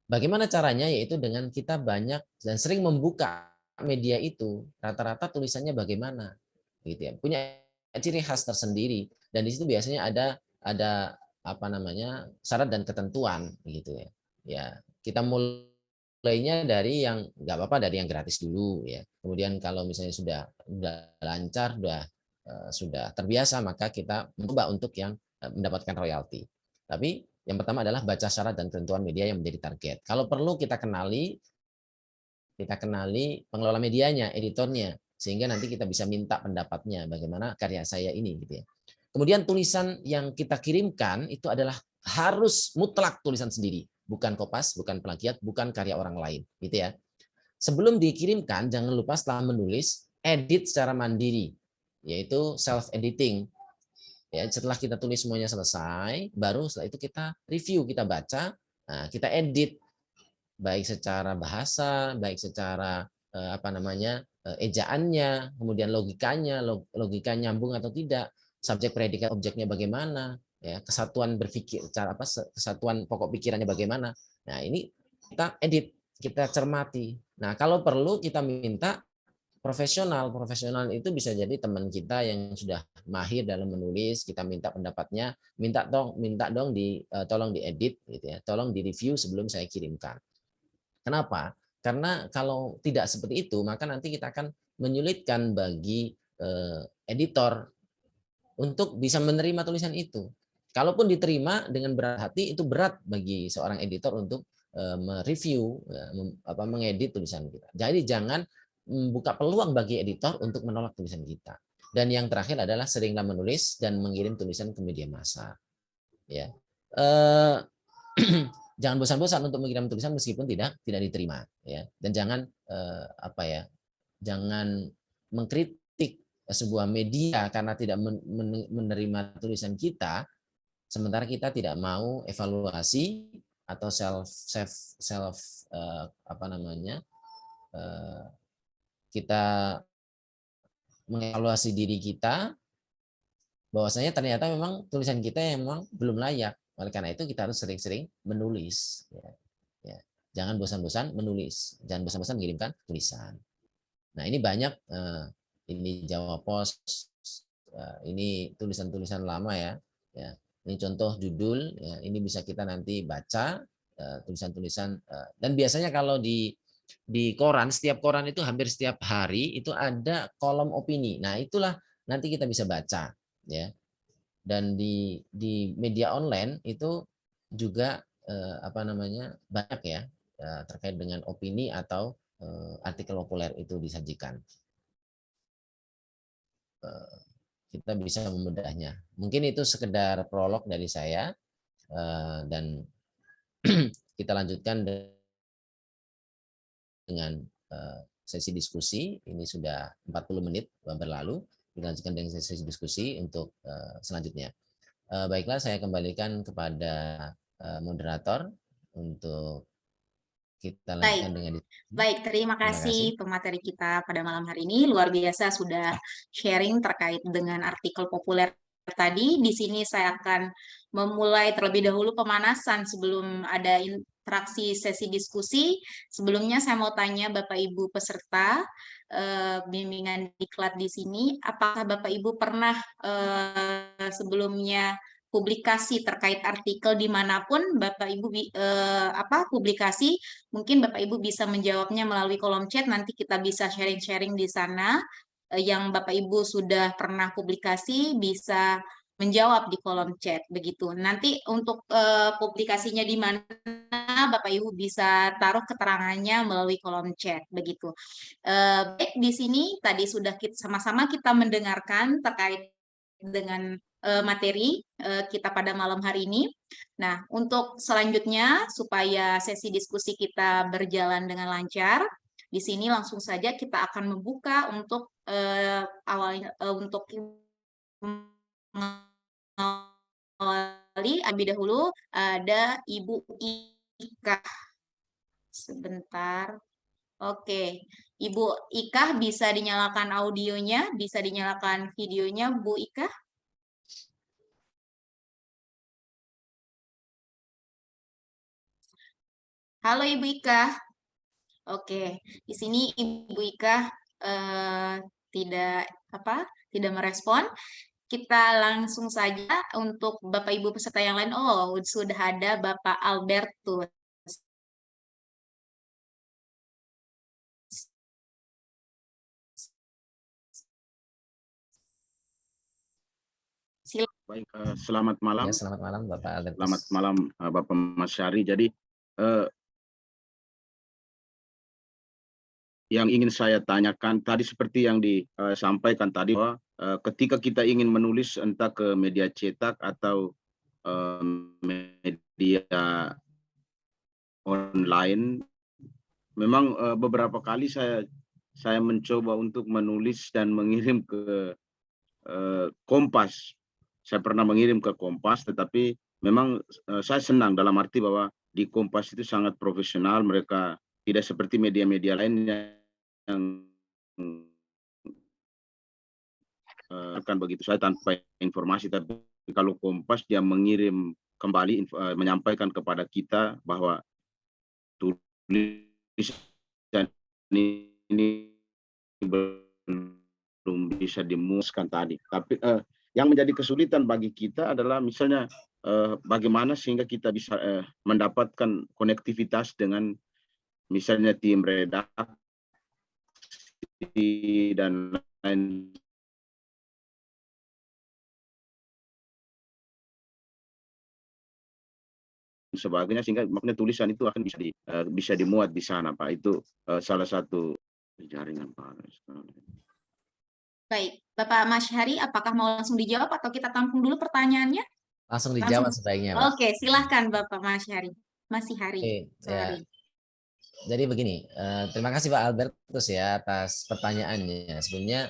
Bagaimana caranya? Yaitu dengan kita banyak dan sering membuka media itu, rata-rata tulisannya bagaimana, gitu ya, punya ciri khas tersendiri, dan di situ biasanya ada syarat dan ketentuan, gitu ya. Ya, kita mulainya dari yang nggak apa-apa, dari yang gratis dulu, ya. Kemudian kalau misalnya sudah lancar, sudah terbiasa, maka kita mencoba untuk yang mendapatkan royalti. Tapi yang pertama adalah baca syarat dan ketentuan media yang menjadi target. Kalau perlu kita kenali pengelola medianya, editornya, sehingga nanti kita bisa minta pendapatnya bagaimana karya saya ini, gitu ya. Kemudian tulisan yang kita kirimkan itu adalah harus mutlak tulisan sendiri, bukan kopas, bukan plagiat, bukan karya orang lain, gitu ya. Sebelum dikirimkan, jangan lupa setelah menulis edit secara mandiri, yaitu self editing. Ya, setelah kita tulis semuanya selesai, baru setelah itu kita review, kita baca, kita edit, baik secara bahasa, baik secara ejaannya, kemudian logika nyambung atau tidak, subjek predikat objeknya bagaimana, ya, kesatuan berpikir, kesatuan pokok pikirannya bagaimana. Nah, ini kita edit, kita cermati. Nah, kalau perlu kita minta profesional itu bisa jadi teman kita yang sudah mahir dalam menulis, kita minta pendapatnya, tolong diedit, gitu ya, tolong direview sebelum saya kirimkan. Kenapa? Karena kalau tidak seperti itu, maka nanti kita akan menyulitkan bagi editor untuk bisa menerima tulisan itu. Kalaupun diterima dengan berat hati, itu berat bagi seorang editor untuk mereview, mengedit tulisan kita. Jadi jangan membuka peluang bagi editor untuk menolak tulisan kita. Dan yang terakhir adalah seringlah menulis dan mengirim tulisan ke media massa. Ya, jangan bosan-bosan untuk mengirim tulisan meskipun tidak diterima. Ya, dan jangan jangan mengkritik sebuah media karena tidak menerima tulisan kita, sementara kita tidak mau evaluasi atau kita mengevaluasi diri kita bahwasanya ternyata memang tulisan kita memang belum layak. Oleh karena itu kita harus sering-sering menulis. Ya. Jangan bosan-bosan menulis, jangan bosan-bosan mengirimkan tulisan. Nah, ini banyak, ini Jawa Pos, ini tulisan-tulisan lama ya. Ini contoh judul, ya, ini bisa kita nanti baca tulisan-tulisan. Dan biasanya kalau di koran, setiap koran itu hampir setiap hari itu ada kolom opini. Nah, itulah nanti kita bisa baca, ya. Dan di media online itu juga banyak ya terkait dengan opini atau artikel populer itu disajikan. Kita bisa membedahnya. Mungkin itu sekedar prolog dari saya, dan kita lanjutkan dengan sesi diskusi. Ini sudah 40 menit berlalu. Kita lanjutkan dengan sesi diskusi untuk selanjutnya. Baiklah, saya kembalikan kepada moderator untuk kita lanjutkan dengan baik, terima kasih pemateri kita pada malam hari ini. Luar biasa sudah sharing terkait dengan artikel populer tadi. Di sini saya akan memulai terlebih dahulu pemanasan sebelum ada interaksi sesi diskusi. Sebelumnya saya mau tanya Bapak Ibu peserta bimbingan diklat di sini, apakah Bapak Ibu pernah sebelumnya publikasi terkait artikel dimanapun Bapak Ibu publikasi, mungkin Bapak Ibu bisa menjawabnya melalui kolom chat, nanti kita bisa sharing-sharing di sana. Yang Bapak Ibu sudah pernah publikasi bisa menjawab di kolom chat, begitu. Nanti untuk publikasinya di mana Bapak Ibu bisa taruh keterangannya melalui kolom chat, begitu. Baik, di sini tadi sudah sama-sama kita mendengarkan terkait dengan materi kita pada malam hari ini. Nah, untuk selanjutnya supaya sesi diskusi kita berjalan dengan lancar, di sini langsung saja kita akan membuka untuk untuk mengawali lebih dahulu ada Ibu Ika. Sebentar. Oke, Ibu Ika bisa dinyalakan audionya, bisa dinyalakan videonya, Bu Ika. Halo Ibu Ika. Oke, di sini Ibu Ika tidak merespon. Kita langsung saja untuk Bapak Ibu peserta yang lain. Oh, sudah ada Bapak Albertus. Baik, selamat malam. Ya, selamat malam Bapak Albertus. Selamat malam Bapak Mas Syahri. Jadi yang ingin saya tanyakan tadi seperti yang disampaikan tadi bahwa ketika kita ingin menulis entah ke media cetak atau media online, memang beberapa kali saya mencoba untuk menulis dan mengirim ke Kompas. Saya pernah mengirim ke Kompas, tetapi memang saya senang dalam arti bahwa di Kompas itu sangat profesional. Mereka tidak seperti media-media lainnya yang akan begitu saya tanpa informasi. Tapi kalau Kompas dia mengirim kembali menyampaikan kepada kita bahwa tulisan ini belum bisa dimuskan tadi. Tapi yang menjadi kesulitan bagi kita adalah misalnya bagaimana sehingga kita bisa mendapatkan konektivitas dengan misalnya tim redaksi dan lain sebagainya, sehingga makanya tulisan itu akan bisa dimuat di sana, Pak. Itu salah satu jaringan, Pak. Baik, Bapak Masyhari, apakah mau langsung dijawab atau kita tampung dulu pertanyaannya? Langsung dijawab sebaiknya, Pak. Oke, silahkan Bapak Masyhari. Masih hari. Oke, ya. Jadi begini, terima kasih Pak Albertus ya atas pertanyaannya. Sebenarnya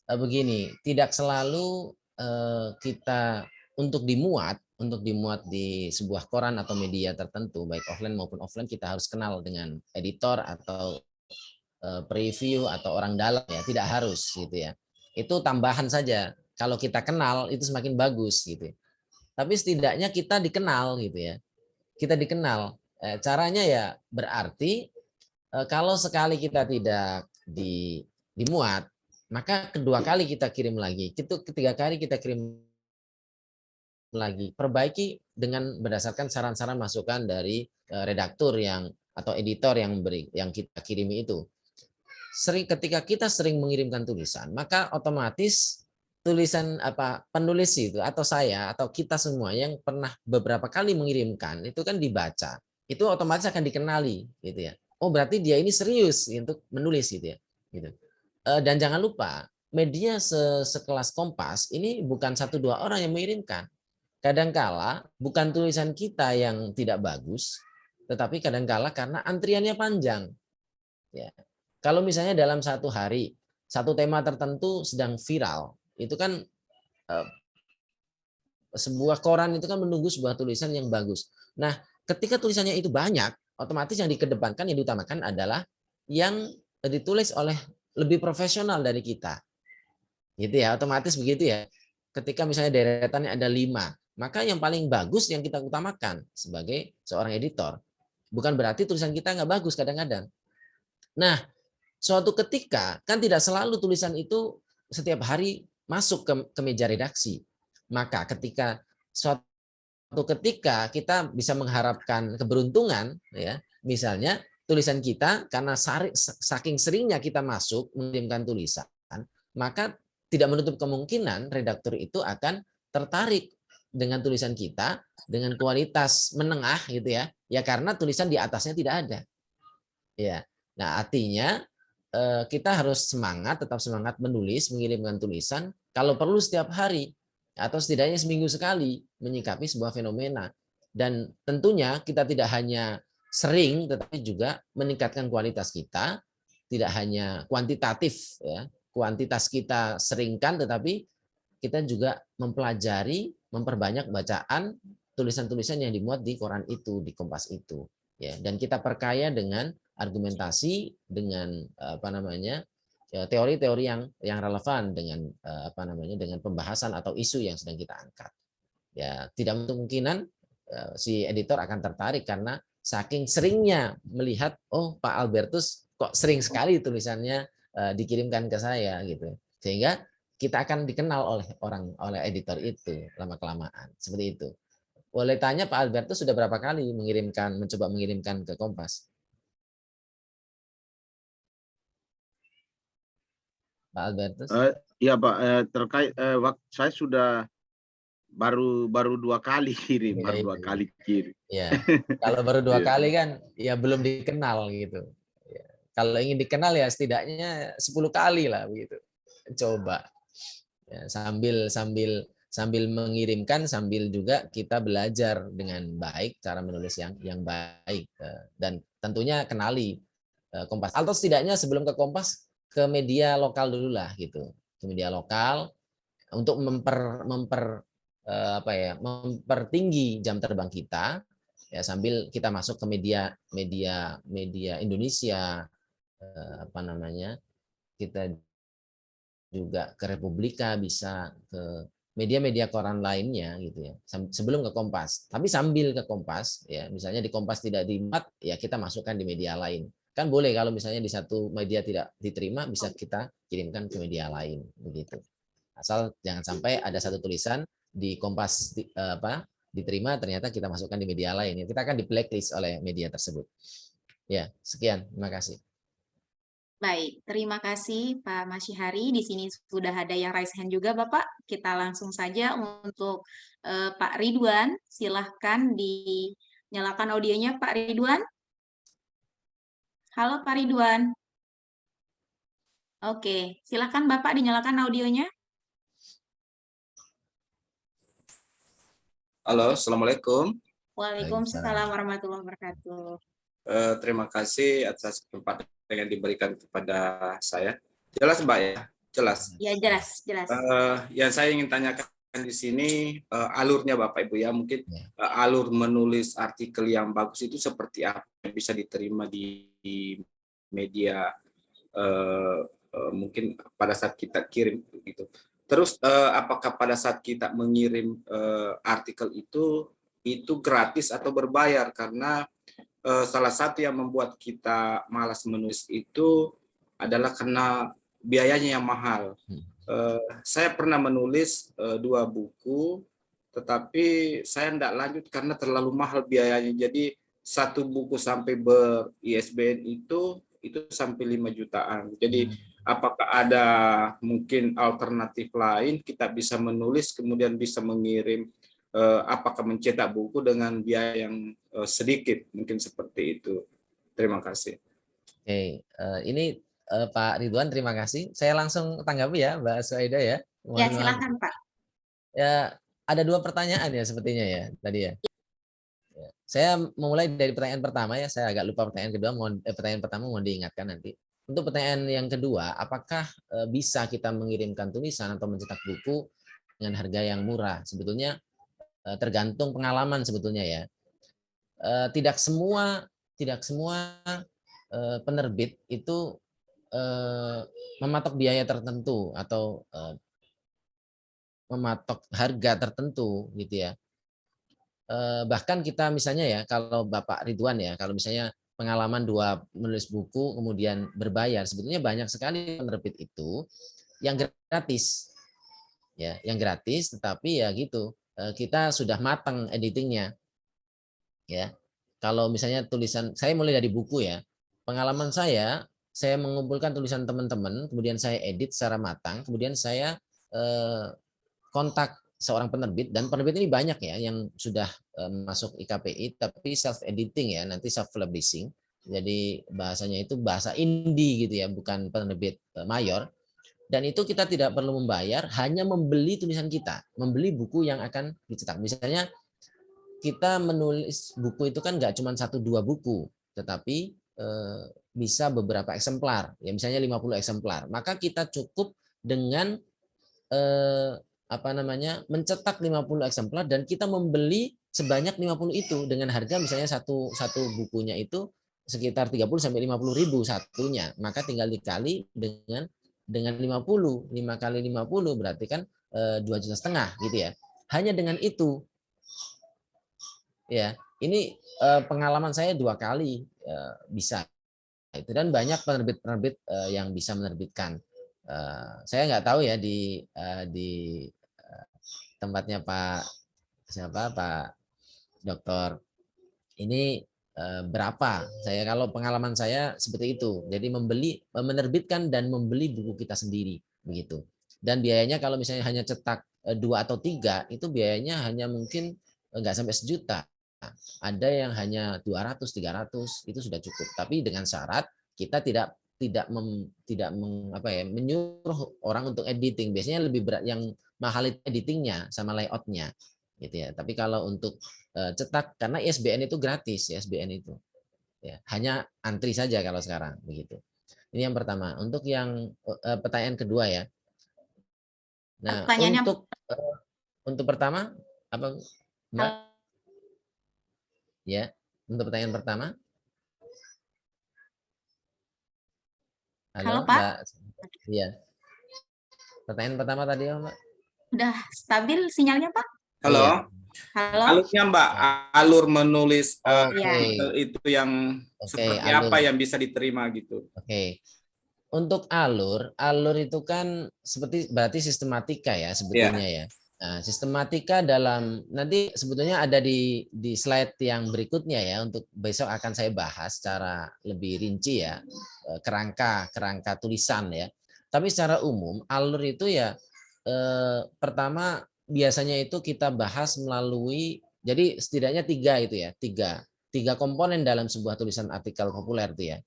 begini, tidak selalu kita untuk dimuat di sebuah koran atau media tertentu, baik offline maupun offline, kita harus kenal dengan editor atau preview atau orang dalam ya, tidak harus gitu ya. Itu tambahan saja. Kalau kita kenal itu semakin bagus gitu. Tapi setidaknya kita dikenal gitu ya. Kita dikenal. Caranya ya berarti kalau sekali kita tidak dimuat, maka kedua kali kita kirim lagi, ketiga kali kita kirim lagi. Perbaiki dengan berdasarkan saran-saran masukan dari redaktur atau editor yang kita kirimi itu. Ketika kita sering mengirimkan tulisan, maka otomatis tulisan penulis itu atau saya atau kita semua yang pernah beberapa kali mengirimkan itu kan dibaca, itu otomatis akan dikenali gitu ya. Oh berarti dia ini serius untuk menulis gitu ya. Gitu. Dan jangan lupa media sekelas Kompas ini bukan 1-2 orang yang mengirimkan. Kadangkala bukan tulisan kita yang tidak bagus, tetapi kadangkala karena antriannya panjang. Ya. Kalau misalnya dalam satu hari satu tema tertentu sedang viral, itu kan sebuah koran itu kan menunggu sebuah tulisan yang bagus. Nah, ketika tulisannya itu banyak, otomatis yang dikedepankan, yang diutamakan adalah yang ditulis oleh lebih profesional dari kita. Gitu ya, otomatis begitu ya. Ketika misalnya deretannya ada 5, maka yang paling bagus yang kita utamakan sebagai seorang editor. Bukan berarti tulisan kita nggak bagus kadang-kadang. Nah, suatu ketika kan tidak selalu tulisan itu setiap hari masuk ke meja redaksi. Maka suatu ketika kita bisa mengharapkan keberuntungan ya, misalnya tulisan kita karena saking seringnya kita masuk mengirimkan tulisan, maka tidak menutup kemungkinan redaktur itu akan tertarik dengan tulisan kita dengan kualitas menengah gitu ya. Ya karena tulisan di atasnya tidak ada. Ya. Nah, artinya kita harus tetap semangat menulis, mengirimkan tulisan kalau perlu setiap hari atau setidaknya seminggu sekali menyikapi sebuah fenomena. Dan tentunya kita tidak hanya sering tetapi juga meningkatkan kualitas kita, tidak hanya kuantitatif ya. Kuantitas kita seringkan tetapi kita juga mempelajari, memperbanyak bacaan tulisan-tulisan yang dimuat di koran itu, di Kompas itu ya. Dan kita perkaya dengan argumentasi, dengan teori-teori yang relevan dengan dengan pembahasan atau isu yang sedang kita angkat. Ya, tidak kemungkinan si editor akan tertarik karena saking seringnya melihat, oh Pak Albertus kok sering sekali tulisannya dikirimkan ke saya gitu. Sehingga kita akan dikenal oleh editor itu lama-kelamaan. Seperti itu. Boleh tanya Pak Albertus sudah berapa kali mencoba mengirimkan ke Kompas? Pak Albertus? Iya Pak, terkait saya sudah baru 2 kali kirim, baru 2 kali kirim. Ya, kalau baru 2 kali kan ya belum dikenal gitu. Ya. Kalau ingin dikenal ya setidaknya 10 kali lah begitu. Coba ya, sambil mengirimkan sambil juga kita belajar dengan baik cara menulis yang baik dan tentunya kenali Kompas. Atau setidaknya sebelum ke Kompas ke media lokal dulu lah gitu. Ke media lokal untuk mempertinggi jam terbang kita ya sambil kita masuk ke media Indonesia kita juga ke Republika, bisa ke media-media koran lainnya gitu ya sebelum ke Kompas. Tapi sambil ke Kompas ya misalnya di Kompas tidak dimuat ya kita masukkan di media lain. Kan boleh kalau misalnya di satu media tidak diterima bisa kita kirimkan ke media lain begitu. Asal jangan sampai ada satu tulisan di Kompas diterima ternyata kita masukkan di media lain. Kita akan di blacklist oleh media tersebut. Ya, sekian. Terima kasih. Baik, terima kasih Pak Masyihari. Di sini sudah ada yang raise hand juga Bapak. Kita langsung saja untuk Pak Ridwan. Silahkan dinyalakan audionya Pak Ridwan. Halo Pak Ridwan. Oke, silahkan Bapak dinyalakan audionya. Halo, Assalamualaikum. Waalaikumsalam warahmatullahi wabarakatuh. Terima kasih atas kesempatan yang diberikan kepada saya. Jelas, Mbak ya? Jelas. Ya, jelas, jelas. Yang saya ingin tanyakan di sini alurnya Bapak Ibu ya, mungkin alur menulis artikel yang bagus itu seperti apa yang bisa diterima di media mungkin pada saat kita kirim gitu. Terus apakah pada saat kita mengirim artikel itu gratis atau berbayar? Karena salah satu yang membuat kita malas menulis itu adalah karena biayanya yang mahal. Saya pernah menulis 2 buku, tetapi saya tidak lanjut karena terlalu mahal biayanya. Jadi 1 buku sampai ber-ISBN itu sampai 5 jutaan. Jadi apakah ada mungkin alternatif lain kita bisa menulis kemudian bisa mengirim, apakah mencetak buku dengan biaya yang sedikit, mungkin seperti itu. Terima kasih. Oke, ini Pak Ridwan, terima kasih. Saya langsung tanggapi ya, Mbak Suaida ya. Ya, silakan Pak. Ya, ada 2 pertanyaan ya sepertinya ya tadi ya. Saya memulai dari pertanyaan pertama ya. Saya agak lupa pertanyaan kedua. Pertanyaan pertama mohon diingatkan nanti. Untuk pertanyaan yang kedua, apakah bisa kita mengirimkan tulisan atau mencetak buku dengan harga yang murah? Sebetulnya tergantung pengalaman sebetulnya ya. Tidak semua penerbit itu mematok biaya tertentu atau mematok harga tertentu gitu ya. Bahkan kita misalnya ya, kalau Bapak Ridwan ya, kalau misalnya pengalaman 2 menulis buku kemudian berbayar, sebetulnya banyak sekali penerbit itu yang gratis ya, yang gratis, tetapi ya gitu, kita sudah matang editingnya ya. Kalau misalnya tulisan, saya mulai dari buku ya, pengalaman saya mengumpulkan tulisan teman-teman, kemudian saya edit secara matang, kemudian saya kontak seorang penerbit, dan penerbit ini banyak ya yang sudah masuk IKPI tapi self editing ya, nanti self publishing. Jadi bahasanya itu bahasa indie gitu ya, bukan penerbit mayor. Dan itu kita tidak perlu membayar, hanya membeli tulisan kita, membeli buku yang akan dicetak. Misalnya kita menulis buku itu kan nggak cuma 1-2 buku, tetapi bisa beberapa eksemplar, ya misalnya 50 eksemplar. Maka kita cukup dengan mencetak 50 eksemplar dan kita membeli sebanyak 50 itu dengan harga misalnya satu bukunya itu sekitar 30 sampai 50 ribu satunya, maka tinggal dikali dengan 50, 5 kali 50 berarti kan 2,5 juta gitu ya. Hanya dengan itu ya, ini pengalaman saya 2 kali bisa itu, dan banyak penerbit yang bisa menerbitkan. Saya nggak tahu ya di tempatnya Pak Dokter ini berapa. Saya kalau pengalaman saya seperti itu. Jadi menerbitkan dan membeli buku kita sendiri begitu. Dan biayanya kalau misalnya hanya cetak 2 atau 3 itu biayanya hanya mungkin nggak sampai 1 juta. Ada yang hanya 200, 300 itu sudah cukup. Tapi dengan syarat kita tidak menyuruh orang untuk editing. Biasanya lebih berat yang mahal itu editingnya sama layoutnya gitu ya. Tapi kalau untuk cetak, karena ISBN itu gratis, ISBN itu ya, hanya antri saja kalau sekarang begitu. Ini yang pertama. Untuk yang pertanyaan kedua ya. Nah, untuk pertama apa Mbak? Ya, untuk pertanyaan pertama. Halo Pak. Mbak. Iya. Pertanyaan pertama tadi ya, Mbak. Udah stabil sinyalnya Pak? Halo. Iya. Halo. Alurnya Mbak, alur menulis itu yang seperti apa yang bisa diterima gitu. Oke. Untuk alur itu kan berarti sistematika ya sebetulnya ya. Nah, sistematika dalam nanti sebetulnya ada di slide yang berikutnya ya, untuk besok akan saya bahas secara lebih rinci ya, kerangka tulisan ya. Tapi secara umum alur itu ya pertama biasanya itu kita bahas melalui, jadi setidaknya tiga itu ya, tiga komponen dalam sebuah tulisan artikel populer itu ya.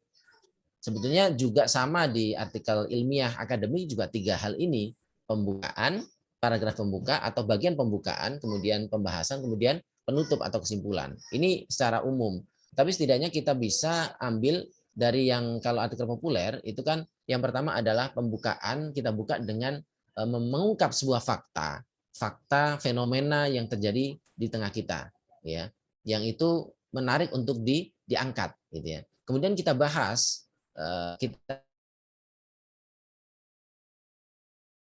Sebetulnya juga sama di artikel ilmiah akademik juga tiga hal ini, pembukaan, paragraf pembuka atau bagian pembukaan, kemudian pembahasan, kemudian penutup atau kesimpulan. Ini secara umum. Tapi setidaknya kita bisa ambil dari yang kalau artikel populer itu kan yang pertama adalah pembukaan, kita buka dengan mengungkap sebuah fakta fenomena yang terjadi di tengah kita ya. Yang itu menarik untuk diangkat gitu ya. Kemudian kita bahas kita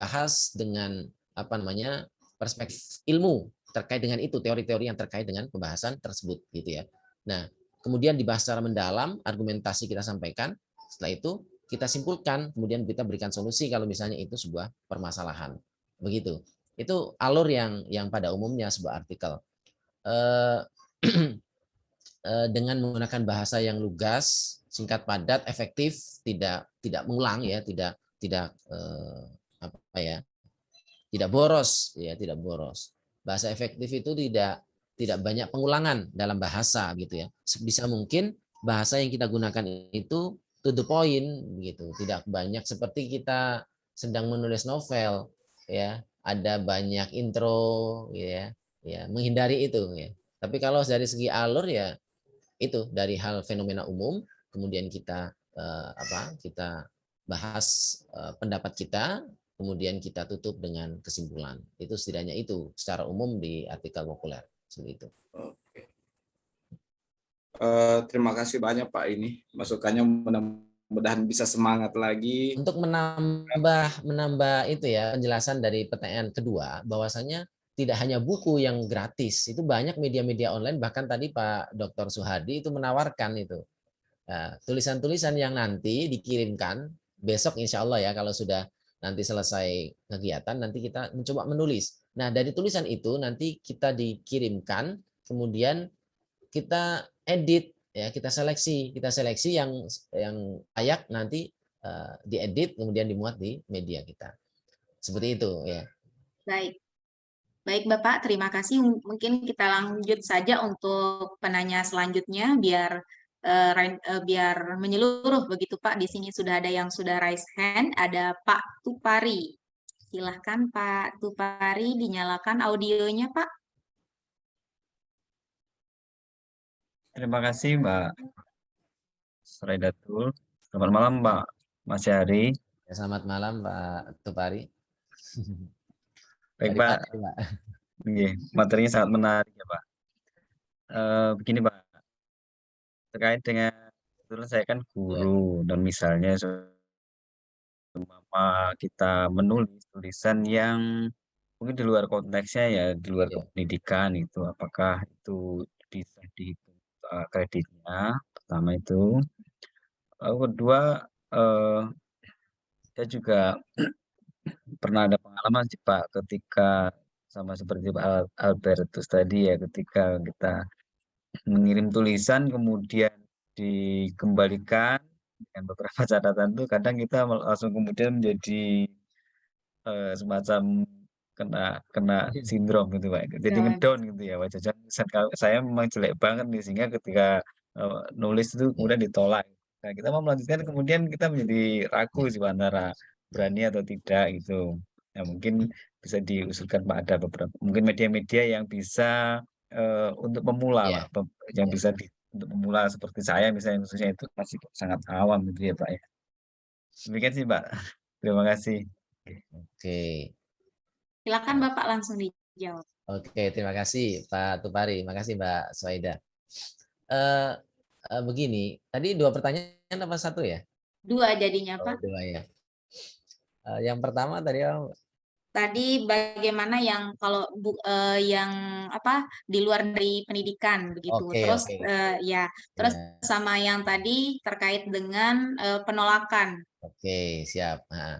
bahas dengan apa namanya perspektif ilmu terkait dengan itu, teori-teori yang terkait dengan pembahasan tersebut gitu ya. Nah, kemudian dibahas secara mendalam, argumentasi kita sampaikan, setelah itu kita simpulkan, kemudian kita berikan solusi kalau misalnya itu sebuah permasalahan. Begitu. Itu alur yang pada umumnya sebuah artikel. Dengan menggunakan bahasa yang lugas, singkat, padat, efektif, tidak mengulang ya, tidak apa ya, tidak boros ya, tidak boros. Bahasa efektif itu tidak banyak pengulangan dalam bahasa gitu ya. Sebisa mungkin bahasa yang kita gunakan itu to the point gitu, tidak banyak seperti kita sedang menulis novel ya, ada banyak intro ya, menghindari itu ya. Tapi kalau dari segi alur ya itu dari hal fenomena umum, kemudian kita kita bahas pendapat kita, kemudian kita tutup dengan kesimpulan. Itu setidaknya itu secara umum di artikel populer seperti itu. Oke. Terima kasih banyak Pak, ini masukannya, mudah-mudahan bisa semangat lagi. Untuk menambah itu ya penjelasan dari pertanyaan kedua, bahwasanya tidak hanya buku yang gratis, itu banyak media-media online, bahkan tadi Pak Dr. Suhardi itu menawarkan itu tulisan-tulisan yang nanti dikirimkan besok insya Allah ya, kalau sudah nanti selesai kegiatan nanti kita mencoba menulis. Nah dari tulisan itu nanti kita dikirimkan, kemudian kita edit ya, kita seleksi yang layak nanti diedit kemudian dimuat di media kita. Seperti itu ya. Baik. Baik Bapak, terima kasih. Mungkin kita lanjut saja untuk penanya selanjutnya biar menyeluruh begitu Pak. Di sini sudah ada yang sudah raise hand, ada Pak Tupari. Silahkan Pak Tupari, dinyalakan audionya Pak. Terima kasih Mbak Sraidatul. Selamat malam Mbak Mas Syahri. Ya, selamat malam Pak Tupari. Baik Pak. Materinya sangat menarik ya Pak. Begini Pak, terkait dengan kebetulan saya kan guru dan misalnya kita menulis tulisan yang mungkin di luar konteksnya ya, di luar pendidikan itu, apakah itu bisa dihitung kreditnya? Pertama itu. Kedua, saya juga pernah ada pengalaman sih Pak, ketika sama seperti Pak Albertus tadi ya, ketika kita mengirim tulisan kemudian dikembalikan dengan beberapa catatan tuh kadang kita langsung kemudian menjadi semacam kena sindrom gitu Pak. Jadi ngedown gitu ya, wah jajan saya memang jelek banget nih, sehingga ketika nulis itu kemudian ditolak. Nah, kita mau melanjutkan kemudian kita menjadi ragu sih antara berani atau tidak gitu. Nah, mungkin bisa diusulkan Pak, ada beberapa mungkin media-media yang bisa untuk pemula Pak, yang bisa untuk pemula seperti saya misalnya, khususnya itu masih sangat awam gitu ya Pak ya. Demikian sih Pak. Terima kasih. Oke. Silakan Bapak langsung dijawab. Oke, terima kasih Pak Tupari, terima kasih Mbak Swaida. Begini, tadi dua pertanyaan apa satu ya? Dua jadinya Pak. Dua ya. Yang pertama tadi bagaimana yang kalau yang apa di luar dari pendidikan begitu. Terus terus sama yang tadi terkait dengan penolakan. Oke, siap. Nah,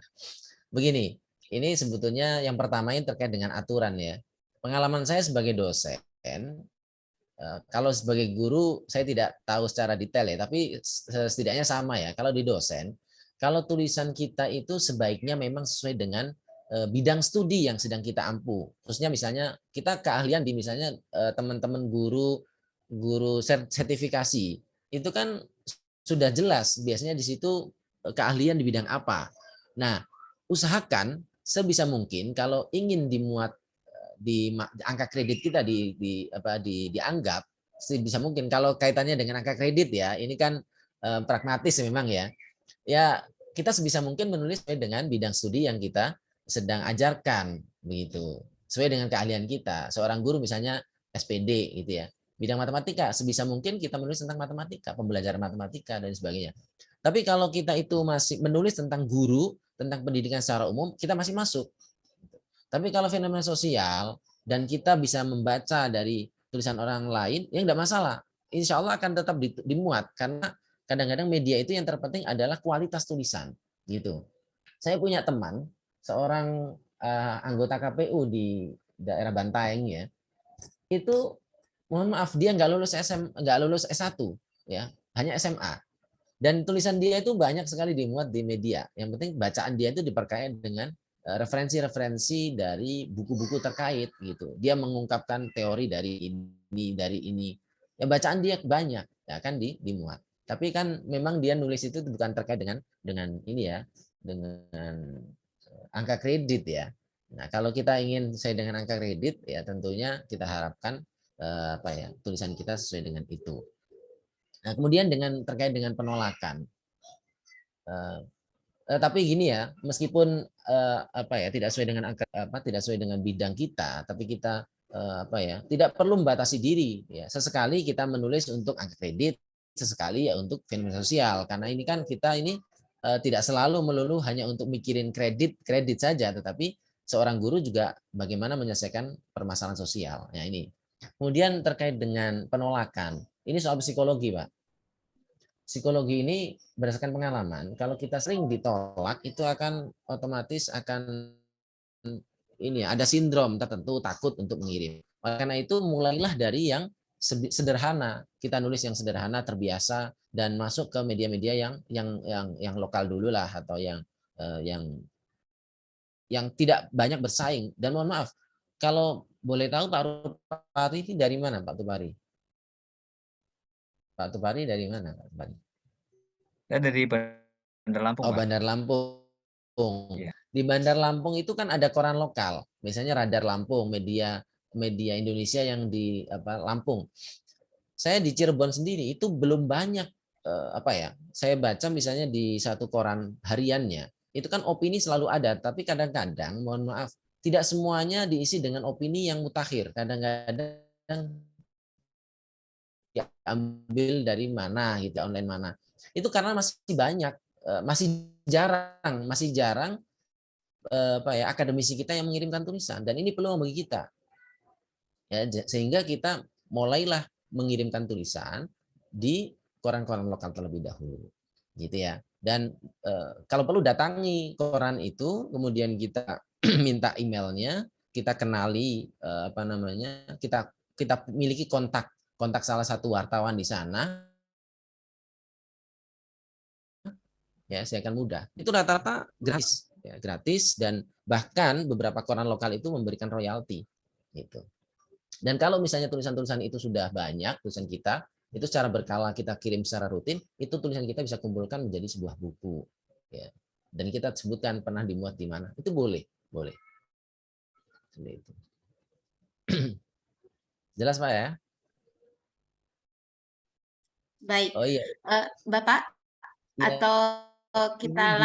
begini, ini sebetulnya yang pertama ini terkait dengan aturan ya. Pengalaman saya sebagai dosen, kalau sebagai guru saya tidak tahu secara detail ya, tapi setidaknya sama ya. Kalau di dosen, kalau tulisan kita itu sebaiknya memang sesuai dengan bidang studi yang sedang kita ampu. Khususnya misalnya kita keahlian di misalnya teman-teman guru sertifikasi itu kan sudah jelas biasanya di situ keahlian di bidang apa. Nah, usahakan sebisa mungkin kalau ingin dimuat di angka kredit kita dianggap sebisa mungkin kalau kaitannya dengan angka kredit ya, ini kan pragmatis memang ya. Ya, kita sebisa mungkin menulis sesuai dengan bidang studi yang kita sedang ajarkan begitu. Sesuai dengan keahlian kita. Seorang guru misalnya SPD gitu ya. Bidang matematika, sebisa mungkin kita menulis tentang matematika, pembelajaran matematika dan sebagainya. Tapi kalau kita itu masih menulis tentang guru, tentang pendidikan secara umum, kita masih masuk. Tapi kalau fenomena sosial dan kita bisa membaca dari tulisan orang lain, ya enggak masalah. Insya Allah akan tetap dimuat karena kadang-kadang media itu yang terpenting adalah kualitas tulisan, gitu. Saya punya teman, seorang anggota KPU di daerah Bantaeng ya, itu mohon maaf dia nggak lulus S1 ya, hanya SMA. Dan tulisan dia itu banyak sekali dimuat di media. Yang penting bacaan dia itu diperkaya dengan referensi-referensi dari buku-buku terkait gitu. Dia mengungkapkan teori dari ini. Ya bacaan dia banyak ya kan dimuat. Tapi kan memang dia nulis itu bukan terkait dengan ini ya, dengan angka kredit ya. Nah, kalau kita ingin sesuai dengan angka kredit ya tentunya kita harapkan tulisan kita sesuai dengan itu. Nah, kemudian terkait dengan penolakan. Tapi gini ya, meskipun tidak sesuai dengan angka tidak sesuai dengan bidang kita, tapi kita tidak perlu membatasi diri ya. Sesekali kita menulis untuk angka kredit, sesekali ya untuk fenomena sosial. Karena ini kan kita ini tidak selalu melulu hanya untuk mikirin kredit saja, tetapi seorang guru juga bagaimana menyelesaikan permasalahan sosial. Ya ini. Kemudian terkait dengan penolakan. Ini soal psikologi, Pak. Psikologi ini berdasarkan pengalaman, kalau kita sering ditolak itu akan otomatis akan ini ada sindrom tertentu takut untuk mengirim. Karena itu mulailah dari yang sederhana, kita nulis yang sederhana, terbiasa dan masuk ke media-media yang lokal dulu lah atau yang tidak banyak bersaing. Dan mohon maaf, kalau boleh tahu Pak Tupari ini dari mana Pak Tupari? Pak Tupari dari mana Pak Tupari? Saya dari Bandar Lampung, Oh, Pak. Bandar Lampung. Ya. Di Bandar Lampung itu kan ada koran lokal, misalnya Radar Lampung, media Indonesia yang di Lampung. Saya di Cirebon sendiri itu belum banyak saya baca misalnya di satu koran hariannya, itu kan opini selalu ada, tapi kadang-kadang mohon maaf tidak semuanya diisi dengan opini yang mutakhir. Kadang-kadang diambil dari mana gitu, online mana. Itu karena masih banyak, masih jarang akademisi kita yang mengirimkan tulisan, dan ini peluang bagi kita. Ya, sehingga kita mulailah mengirimkan tulisan di koran-koran lokal terlebih dahulu. Gitu ya. Dan kalau perlu datangi koran itu, kemudian kita minta emailnya, kita kenali kita miliki kontak salah satu wartawan di sana, ya saya akan mudah. Itu rata-rata gratis, ya, gratis, dan bahkan beberapa koran lokal itu memberikan royalti, gitu. Dan kalau misalnya tulisan-tulisan itu sudah banyak, tulisan kita itu secara berkala kita kirim secara rutin, itu tulisan kita bisa kumpulkan menjadi sebuah buku, ya. Dan kita sebutkan pernah dimuat di mana, itu boleh. Seperti itu. Jelas Pak ya? Baik. Oh iya. Bapak, Ya. atau kita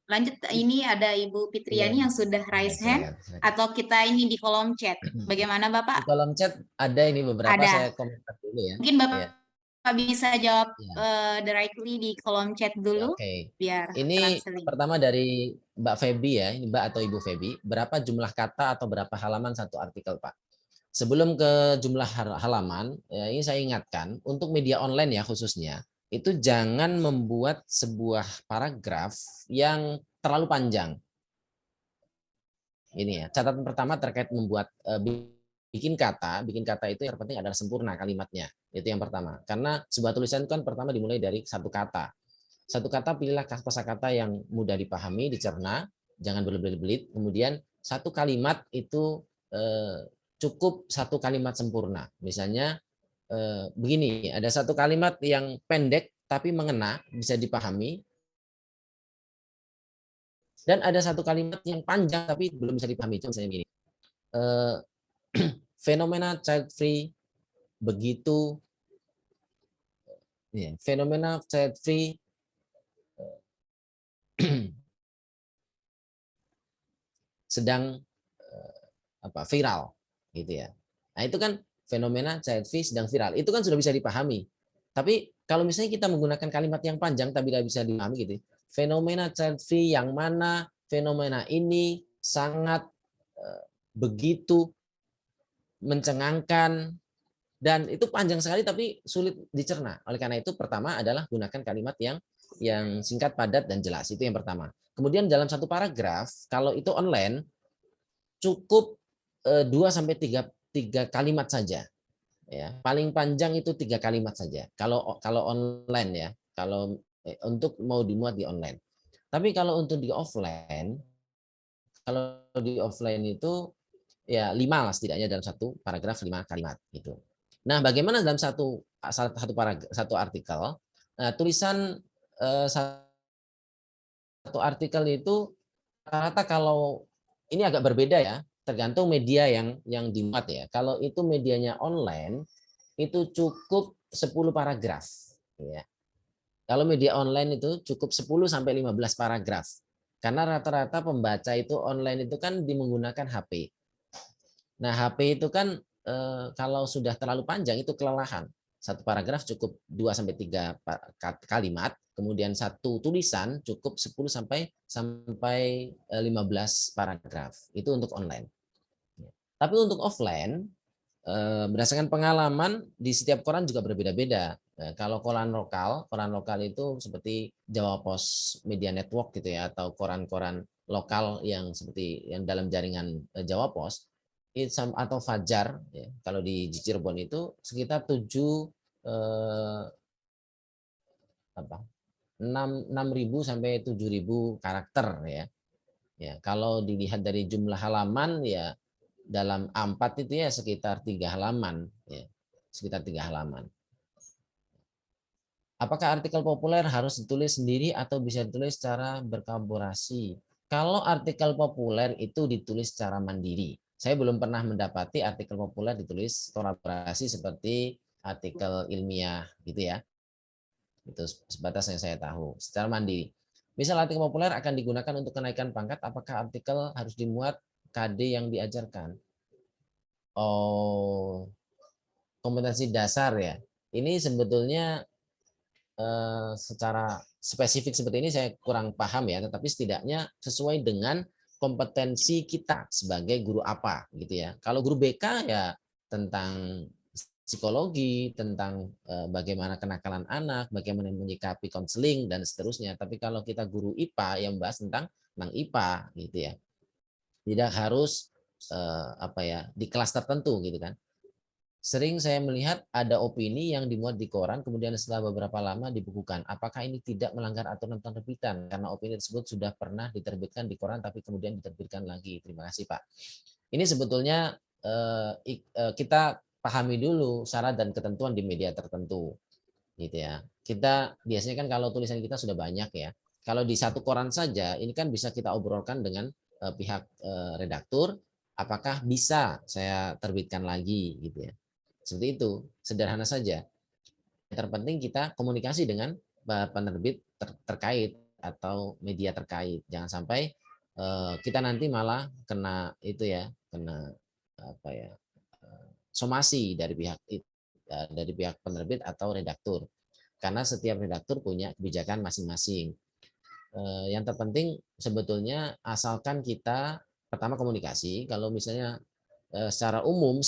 lanjut, ini ada Ibu Fitriani yang sudah raise hand, atau kita ini di kolom chat. Bagaimana Bapak? Di kolom chat ada ini beberapa, saya komentar dulu ya. Mungkin Bapak bisa jawab directly di kolom chat dulu. Oke. Biar ini pertama dari Mbak Feby ya, ini Mbak atau Ibu Feby, berapa jumlah kata atau berapa halaman satu artikel Pak? Sebelum ke jumlah halaman, ya, ini saya ingatkan untuk media online ya khususnya, itu jangan membuat sebuah paragraf yang terlalu panjang. Ini ya, catatan pertama terkait membuat bikin kata itu yang terpenting adalah sempurna kalimatnya. Itu yang pertama. Karena sebuah tulisan itu kan pertama dimulai dari satu kata. Satu kata pilihlah kosakata yang mudah dipahami, dicerna, jangan berbelit-belit. Kemudian satu kalimat itu cukup satu kalimat sempurna. Misalnya begini, ada satu kalimat yang pendek tapi mengena, bisa dipahami. Dan ada satu kalimat yang panjang tapi belum bisa dipahami. Contoh misalnya begini. Fenomena child free begitu ya, fenomena child free sedang viral gitu ya. Nah, itu kan fenomena child free sedang viral. Itu kan sudah bisa dipahami. Tapi kalau misalnya kita menggunakan kalimat yang panjang tapi tidak bisa dipahami gitu. Fenomena child free yang mana fenomena ini sangat begitu mencengangkan dan itu panjang sekali tapi sulit dicerna. Oleh karena itu pertama adalah gunakan kalimat yang singkat, padat dan jelas. Itu yang pertama. Kemudian dalam satu paragraf kalau itu online cukup 2 sampai 3 kalimat saja. Ya, paling panjang itu 3 kalimat saja. Kalau online ya, kalau untuk mau dimuat di online. Tapi kalau untuk di offline itu ya 5 lah setidaknya dalam satu paragraf 5 kalimat gitu. Nah, bagaimana dalam satu artikel tulisan satu artikel itu rata kalau ini agak berbeda ya, tergantung media yang dimuat ya. Kalau itu medianya online itu cukup 10 paragraf ya. Kalau media online itu cukup 10 sampai 15 paragraf. Karena rata-rata pembaca itu online itu kan menggunakan HP. Nah, HP itu kan kalau sudah terlalu panjang itu kelelahan. Satu paragraf cukup 2 sampai 3 kalimat, kemudian satu tulisan cukup 10 sampai 15 paragraf. Itu untuk online. Tapi untuk offline berdasarkan pengalaman di setiap koran juga berbeda-beda. Kalau koran lokal itu seperti Jawa Pos Media Network gitu ya, atau koran-koran lokal yang seperti yang dalam jaringan Jawa Pos atau Fajar ya, kalau di Cirebon itu sekitar 6.000 sampai 7.000 karakter ya. Ya, kalau dilihat dari jumlah halaman ya dalam A4 itu ya sekitar 3 halaman ya. Sekitar 3 halaman. Apakah artikel populer harus ditulis sendiri atau bisa ditulis secara berkolaborasi? Kalau artikel populer itu ditulis secara mandiri. Saya belum pernah mendapati artikel populer ditulis kolaborasi seperti artikel ilmiah gitu ya. Itu sebatas yang saya tahu, secara mandiri. Misal artikel populer akan digunakan untuk kenaikan pangkat, apakah artikel harus dimuat KD yang diajarkan? Oh, kompetensi dasar ya. Ini sebetulnya secara spesifik seperti ini saya kurang paham ya, tetapi setidaknya sesuai dengan kompetensi kita sebagai guru apa gitu ya. Kalau guru BK ya tentang psikologi, tentang bagaimana kenakalan anak, bagaimana menyikapi konseling dan seterusnya. Tapi kalau kita guru IPA yang membahas tentang IPA gitu ya. Tidak harus di kelas tertentu gitu kan. Sering saya melihat ada opini yang dimuat di koran, kemudian setelah beberapa lama dibukukan. Apakah ini tidak melanggar aturan penerbitan? Karena opini tersebut sudah pernah diterbitkan di koran, tapi kemudian diterbitkan lagi. Terima kasih, Pak. Ini sebetulnya kita pahami dulu syarat dan ketentuan di media tertentu. Gitu ya. Kita biasanya kan kalau tulisan kita sudah banyak ya. Kalau di satu koran saja, ini kan bisa kita obrolkan dengan pihak redaktur, apakah bisa saya terbitkan lagi gitu ya. Seperti itu, sederhana saja. Yang terpenting kita komunikasi dengan penerbit terkait atau media terkait. Jangan sampai kita nanti malah kena itu ya, kena somasi dari pihak penerbit atau redaktur. Karena setiap redaktur punya kebijakan masing-masing. Yang terpenting sebetulnya asalkan kita pertama komunikasi. Kalau misalnya secara umum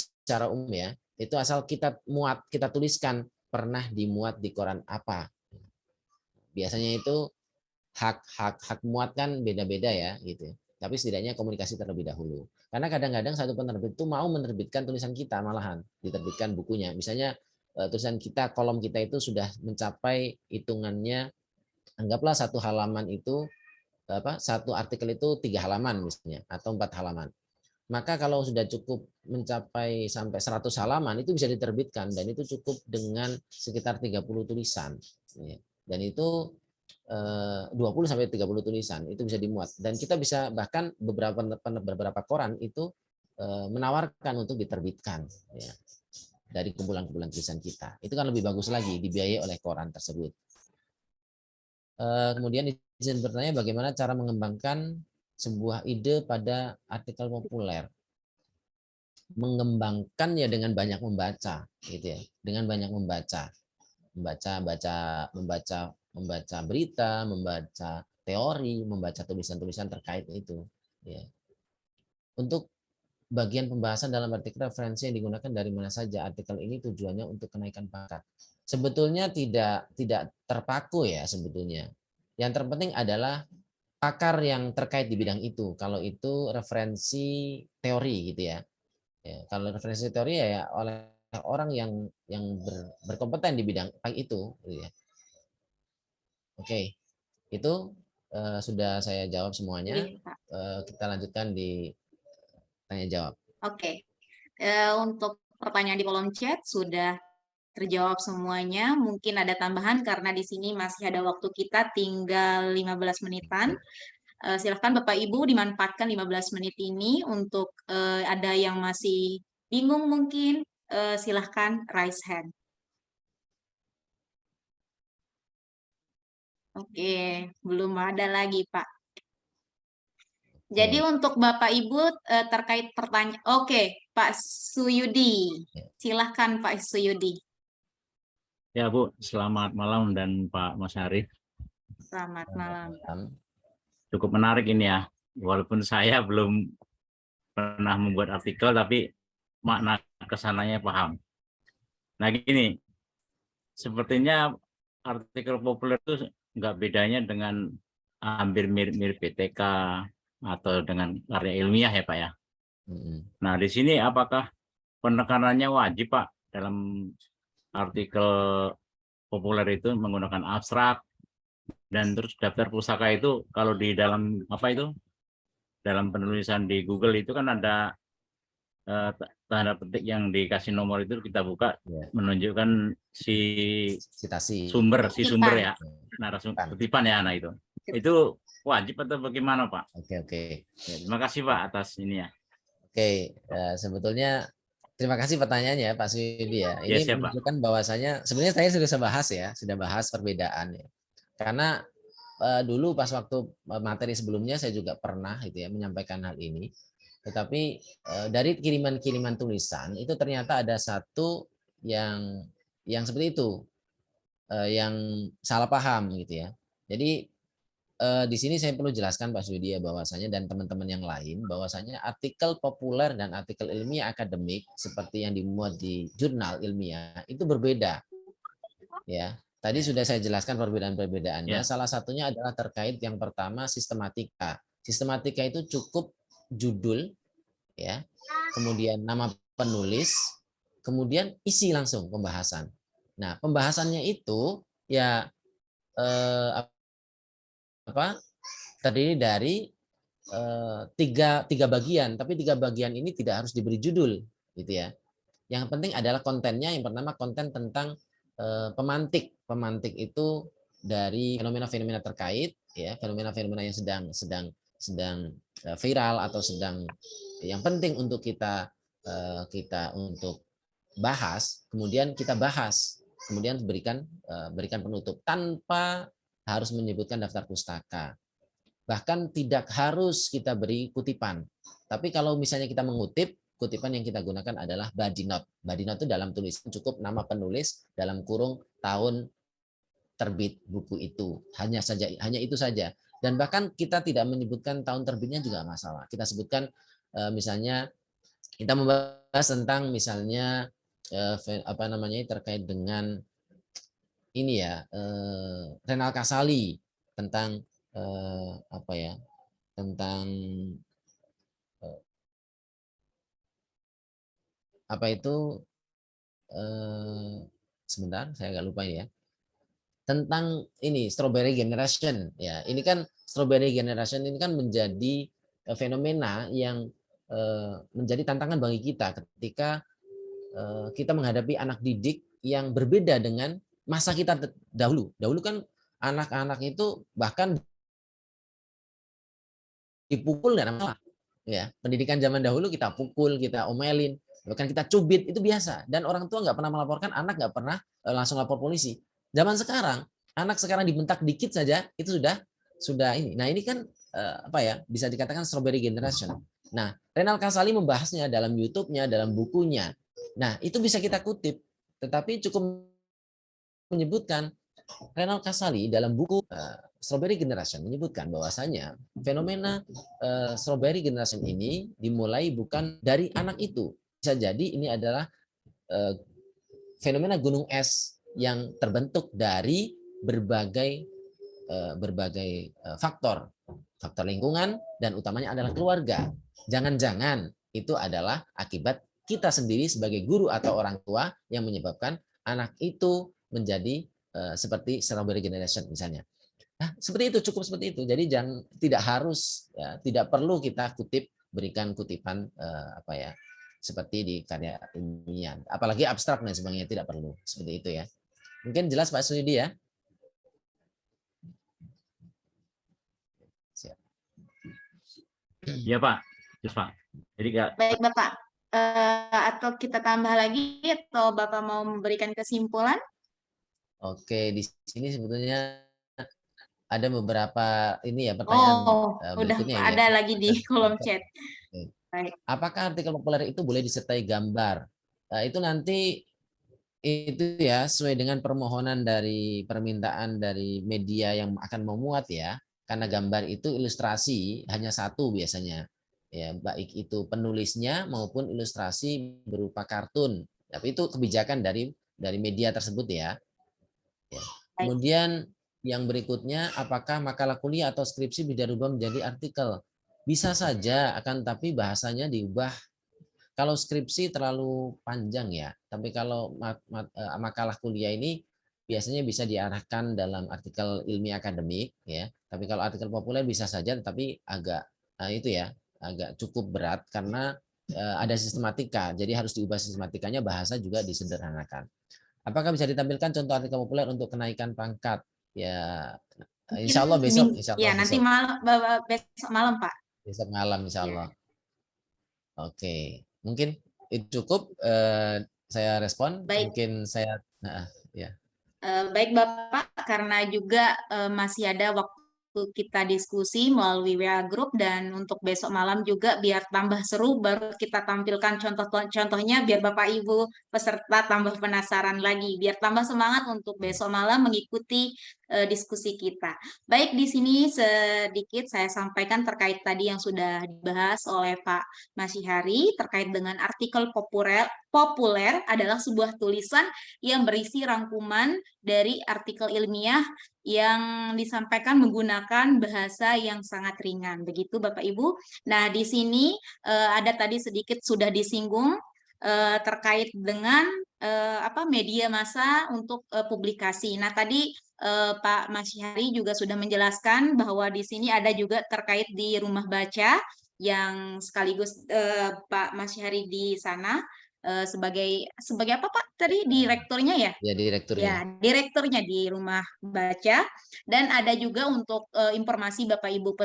ya, itu asal kita tuliskan pernah dimuat di koran apa. Biasanya itu hak muat kan beda-beda ya gitu. Tapi setidaknya komunikasi terlebih dahulu. Karena kadang-kadang satu penerbit itu mau menerbitkan tulisan kita, malahan diterbitkan bukunya. Misalnya tulisan kita, kolom kita itu sudah mencapai hitungannya, anggaplah satu halaman itu, satu artikel itu 3 halaman misalnya, atau 4 halaman. Maka kalau sudah cukup mencapai sampai 100 halaman, itu bisa diterbitkan, dan itu cukup dengan sekitar 30 tulisan. Dan itu 20 sampai 30 tulisan itu bisa dimuat, dan kita bisa bahkan beberapa koran itu menawarkan untuk diterbitkan ya, dari kumpulan-kumpulan tulisan kita. Itu kan lebih bagus lagi, dibiayai oleh koran tersebut. Kemudian izin bertanya, bagaimana cara mengembangkan sebuah ide pada artikel populer? Mengembangkan ya dengan banyak membaca gitu ya, dengan banyak membaca berita, membaca teori, membaca tulisan-tulisan terkait itu. Ya. Untuk bagian pembahasan dalam artikel, referensi yang digunakan dari mana saja. Artikel ini tujuannya untuk kenaikan pangkat. Sebetulnya tidak terpaku ya sebetulnya. Yang terpenting adalah pakar yang terkait di bidang itu. Kalau itu referensi teori gitu ya. Kalau referensi teori ya oleh orang yang berkompeten di bidang itu gitu ya. Oke, itu sudah saya jawab semuanya. Iya, Pak. Kita lanjutkan di tanya jawab. Oke. Untuk pertanyaan di kolom chat sudah terjawab semuanya. Mungkin ada tambahan karena di sini masih ada waktu kita tinggal 15 menitan. Silahkan Bapak Ibu dimanfaatkan 15 menit ini untuk ada yang masih bingung mungkin, silahkan raise hand. Oke, belum ada lagi, Pak. Jadi untuk Bapak Ibu terkait pertanyaan, oke, Pak Suyudi, silahkan Pak Suyudi. Ya Bu, selamat malam dan Pak Mas Arif. Selamat malam. Cukup menarik ini ya, walaupun saya belum pernah membuat artikel, tapi makna kesananya paham. Nah gini, sepertinya artikel populer itu nggak bedanya dengan hampir mirip-mirip BTK atau dengan karya ilmiah ya Pak ya. Nah di sini apakah penekanannya wajib Pak dalam artikel populer itu menggunakan abstrak, dan terus daftar pustaka itu kalau di dalam dalam penulisan di Google itu kan ada tanda petik yang dikasih nomor itu, kita buka menunjukkan citasi sumber ya, narasumber kutipan ya, nah itu wajib atau bagaimana Pak? Oke. Ya, terima kasih Pak atas ini ya. Oke, sebetulnya terima kasih pertanyaannya Pak Suyudi ya. Ini menunjukkan bahwasanya sebenarnya saya sudah bahas perbedaan ya. Karena dulu pas waktu materi sebelumnya saya juga pernah menyampaikan hal ini. Tetapi dari kiriman tulisan itu ternyata ada satu yang seperti itu, yang salah paham gitu ya. Jadi di sini saya perlu jelaskan Pak Suyudi ya, bahwasanya dan teman-teman yang lain, bahwasanya artikel populer dan artikel ilmiah akademik seperti yang dimuat di jurnal ilmiah itu berbeda. Ya, tadi sudah saya jelaskan perbedaan-perbedaannya. Salah satunya adalah terkait yang pertama sistematika. Sistematika itu cukup judul ya, kemudian nama penulis, kemudian isi langsung pembahasan. Nah, pembahasannya itu ya terdiri dari tiga bagian, tapi 3 bagian ini tidak harus diberi judul gitu ya. Yang penting adalah kontennya. Yang pertama konten tentang pemantik itu dari fenomena-fenomena terkait ya, fenomena-fenomena yang sedang viral atau sedang yang penting untuk kita untuk bahas, kemudian kita bahas, kemudian berikan penutup tanpa harus menyebutkan daftar pustaka. Bahkan tidak harus kita beri kutipan. Tapi kalau misalnya kita mengutip, kutipan yang kita gunakan adalah body note. Body note itu dalam tulisan cukup nama penulis dalam kurung tahun terbit buku itu. Hanya itu saja. Dan bahkan kita tidak menyebutkan tahun terbitnya juga masalah. Kita sebutkan misalnya kita membahas tentang misalnya terkait dengan ini ya, Renal Kasali tentang tentang apa itu sebentar, saya agak lupa ya. Tentang ini strawberry generation ya. Ini kan strawberry generation ini kan menjadi fenomena yang menjadi tantangan bagi kita ketika kita menghadapi anak didik yang berbeda dengan masa kita dahulu. Dahulu kan anak-anak itu bahkan dipukul nggak ada masalah. Ya, pendidikan zaman dahulu kita pukul, kita omelin, bahkan kita cubit itu biasa. Dan orang tua nggak pernah melaporkan, anak nggak pernah langsung lapor polisi. Zaman sekarang, anak sekarang dibentak dikit saja itu sudah ini. Nah ini kan apa ya, bisa dikatakan strawberry generation. Nah, Renal Kasali membahasnya dalam YouTube-nya, dalam bukunya. Nah itu bisa kita kutip, tetapi cukup menyebutkan Renal Kasali dalam buku Strawberry Generation menyebutkan bahwasanya fenomena Strawberry Generation ini dimulai bukan dari anak itu. Bisa jadi ini adalah fenomena gunung es yang terbentuk dari berbagai faktor lingkungan dan utamanya adalah keluarga. Jangan-jangan itu adalah akibat kita sendiri sebagai guru atau orang tua yang menyebabkan anak itu menjadi seperti strawberry generation misalnya. Nah, seperti itu, cukup seperti itu. Jadi tidak harus ya, tidak perlu kita berikan kutipan apa ya seperti di karya ilmiah. Apalagi abstrak dan sebagainya tidak perlu seperti itu ya. Mungkin jelas Pak Suyudi ya. Siap. Iya Pak, terus Pak. Jadi Baik Bapak, atau kita tambah lagi atau Bapak mau memberikan kesimpulan? Oke, di sini sebetulnya ada beberapa ini ya pertanyaan udah berikutnya ada ya. lagi di kolom chat. Baik. Apakah artikel populer itu boleh disertai gambar? Itu nanti itu ya sesuai dengan permohonan dari permintaan dari media yang akan memuat ya. Karena gambar itu ilustrasi hanya satu biasanya. Ya, baik itu penulisnya maupun ilustrasi berupa kartun. Tapi itu kebijakan dari media tersebut ya. Kemudian yang berikutnya, apakah makalah kuliah atau skripsi bisa dirubah menjadi artikel? Bisa saja, akan tapi bahasanya diubah. Kalau skripsi terlalu panjang ya, tapi kalau makalah kuliah ini biasanya bisa diarahkan dalam artikel ilmiah akademik ya. Tapi kalau artikel populer bisa saja, tetapi agak itu ya, agak cukup berat karena ada sistematika. Jadi harus diubah sistematikanya, bahasa juga disederhanakan. Apakah bisa ditampilkan contoh artikel populer untuk kenaikan pangkat? Ya, insya Allah besok. Insya Allah ya, nanti besok. besok malam, Pak. Besok malam, insya Allah. Ya. Oke, mungkin itu cukup. Saya respon. Baik. Mungkin saya, ya. Baik Bapak, karena juga masih ada waktu kita diskusi melalui WA Group dan untuk besok malam juga biar tambah seru baru kita tampilkan contoh-contohnya biar Bapak Ibu peserta tambah penasaran lagi, biar tambah semangat untuk besok malam mengikuti diskusi kita. Baik, di sini sedikit saya sampaikan terkait tadi yang sudah dibahas oleh Pak Masyihari terkait dengan artikel populer adalah sebuah tulisan yang berisi rangkuman dari artikel ilmiah yang disampaikan menggunakan bahasa yang sangat ringan. Begitu Bapak Ibu. Nah, di sini ada tadi sedikit sudah disinggung terkait dengan media massa untuk publikasi. Nah, tadi Pak Masyihari juga sudah menjelaskan bahwa di sini ada juga terkait di rumah baca yang sekaligus Pak Masyihari di sana sebagai apa Pak tadi direkturnya ya? Ya, direkturnya. Ya, direkturnya di rumah baca. Dan ada juga untuk informasi Bapak Ibu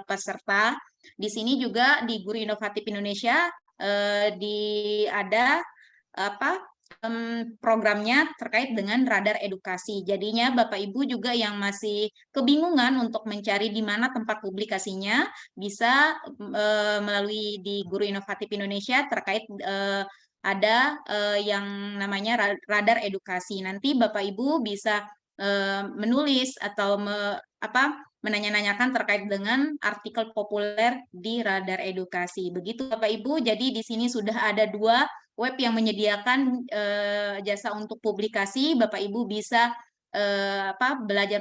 peserta di sini juga di Guru Inovatif Indonesia ada programnya terkait dengan radar edukasi. Jadinya Bapak Ibu juga yang masih kebingungan untuk mencari di mana tempat publikasinya bisa melalui di Guru Inovatif Indonesia terkait ada yang namanya radar edukasi. Nanti Bapak Ibu bisa menulis atau menanya-nanyakan terkait dengan artikel populer di radar edukasi. Begitu Bapak Ibu. Jadi di sini sudah ada 2 web yang menyediakan jasa untuk publikasi. Bapak Ibu bisa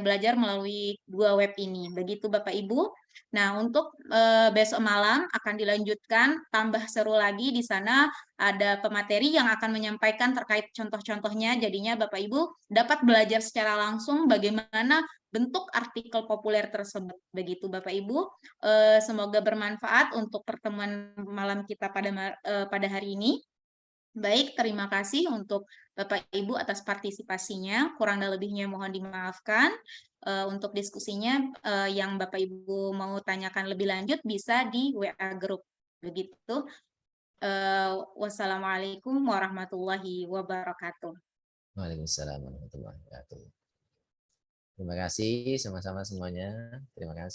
belajar melalui 2 web ini. Begitu Bapak Ibu. Nah, untuk besok malam akan dilanjutkan tambah seru lagi, di sana ada pemateri yang akan menyampaikan terkait contoh-contohnya, jadinya Bapak Ibu dapat belajar secara langsung bagaimana bentuk artikel populer tersebut. Begitu Bapak Ibu. Semoga bermanfaat untuk pertemuan malam kita pada hari ini. Baik, terima kasih untuk Bapak Ibu atas partisipasinya. Kurang dan lebihnya mohon dimaafkan. Untuk diskusinya yang Bapak Ibu mau tanyakan lebih lanjut bisa di WA Group. Begitu. Wassalamualaikum warahmatullahi wabarakatuh. Waalaikumsalam warahmatullahi wabarakatuh. Terima kasih sama-sama semuanya. Terima kasih.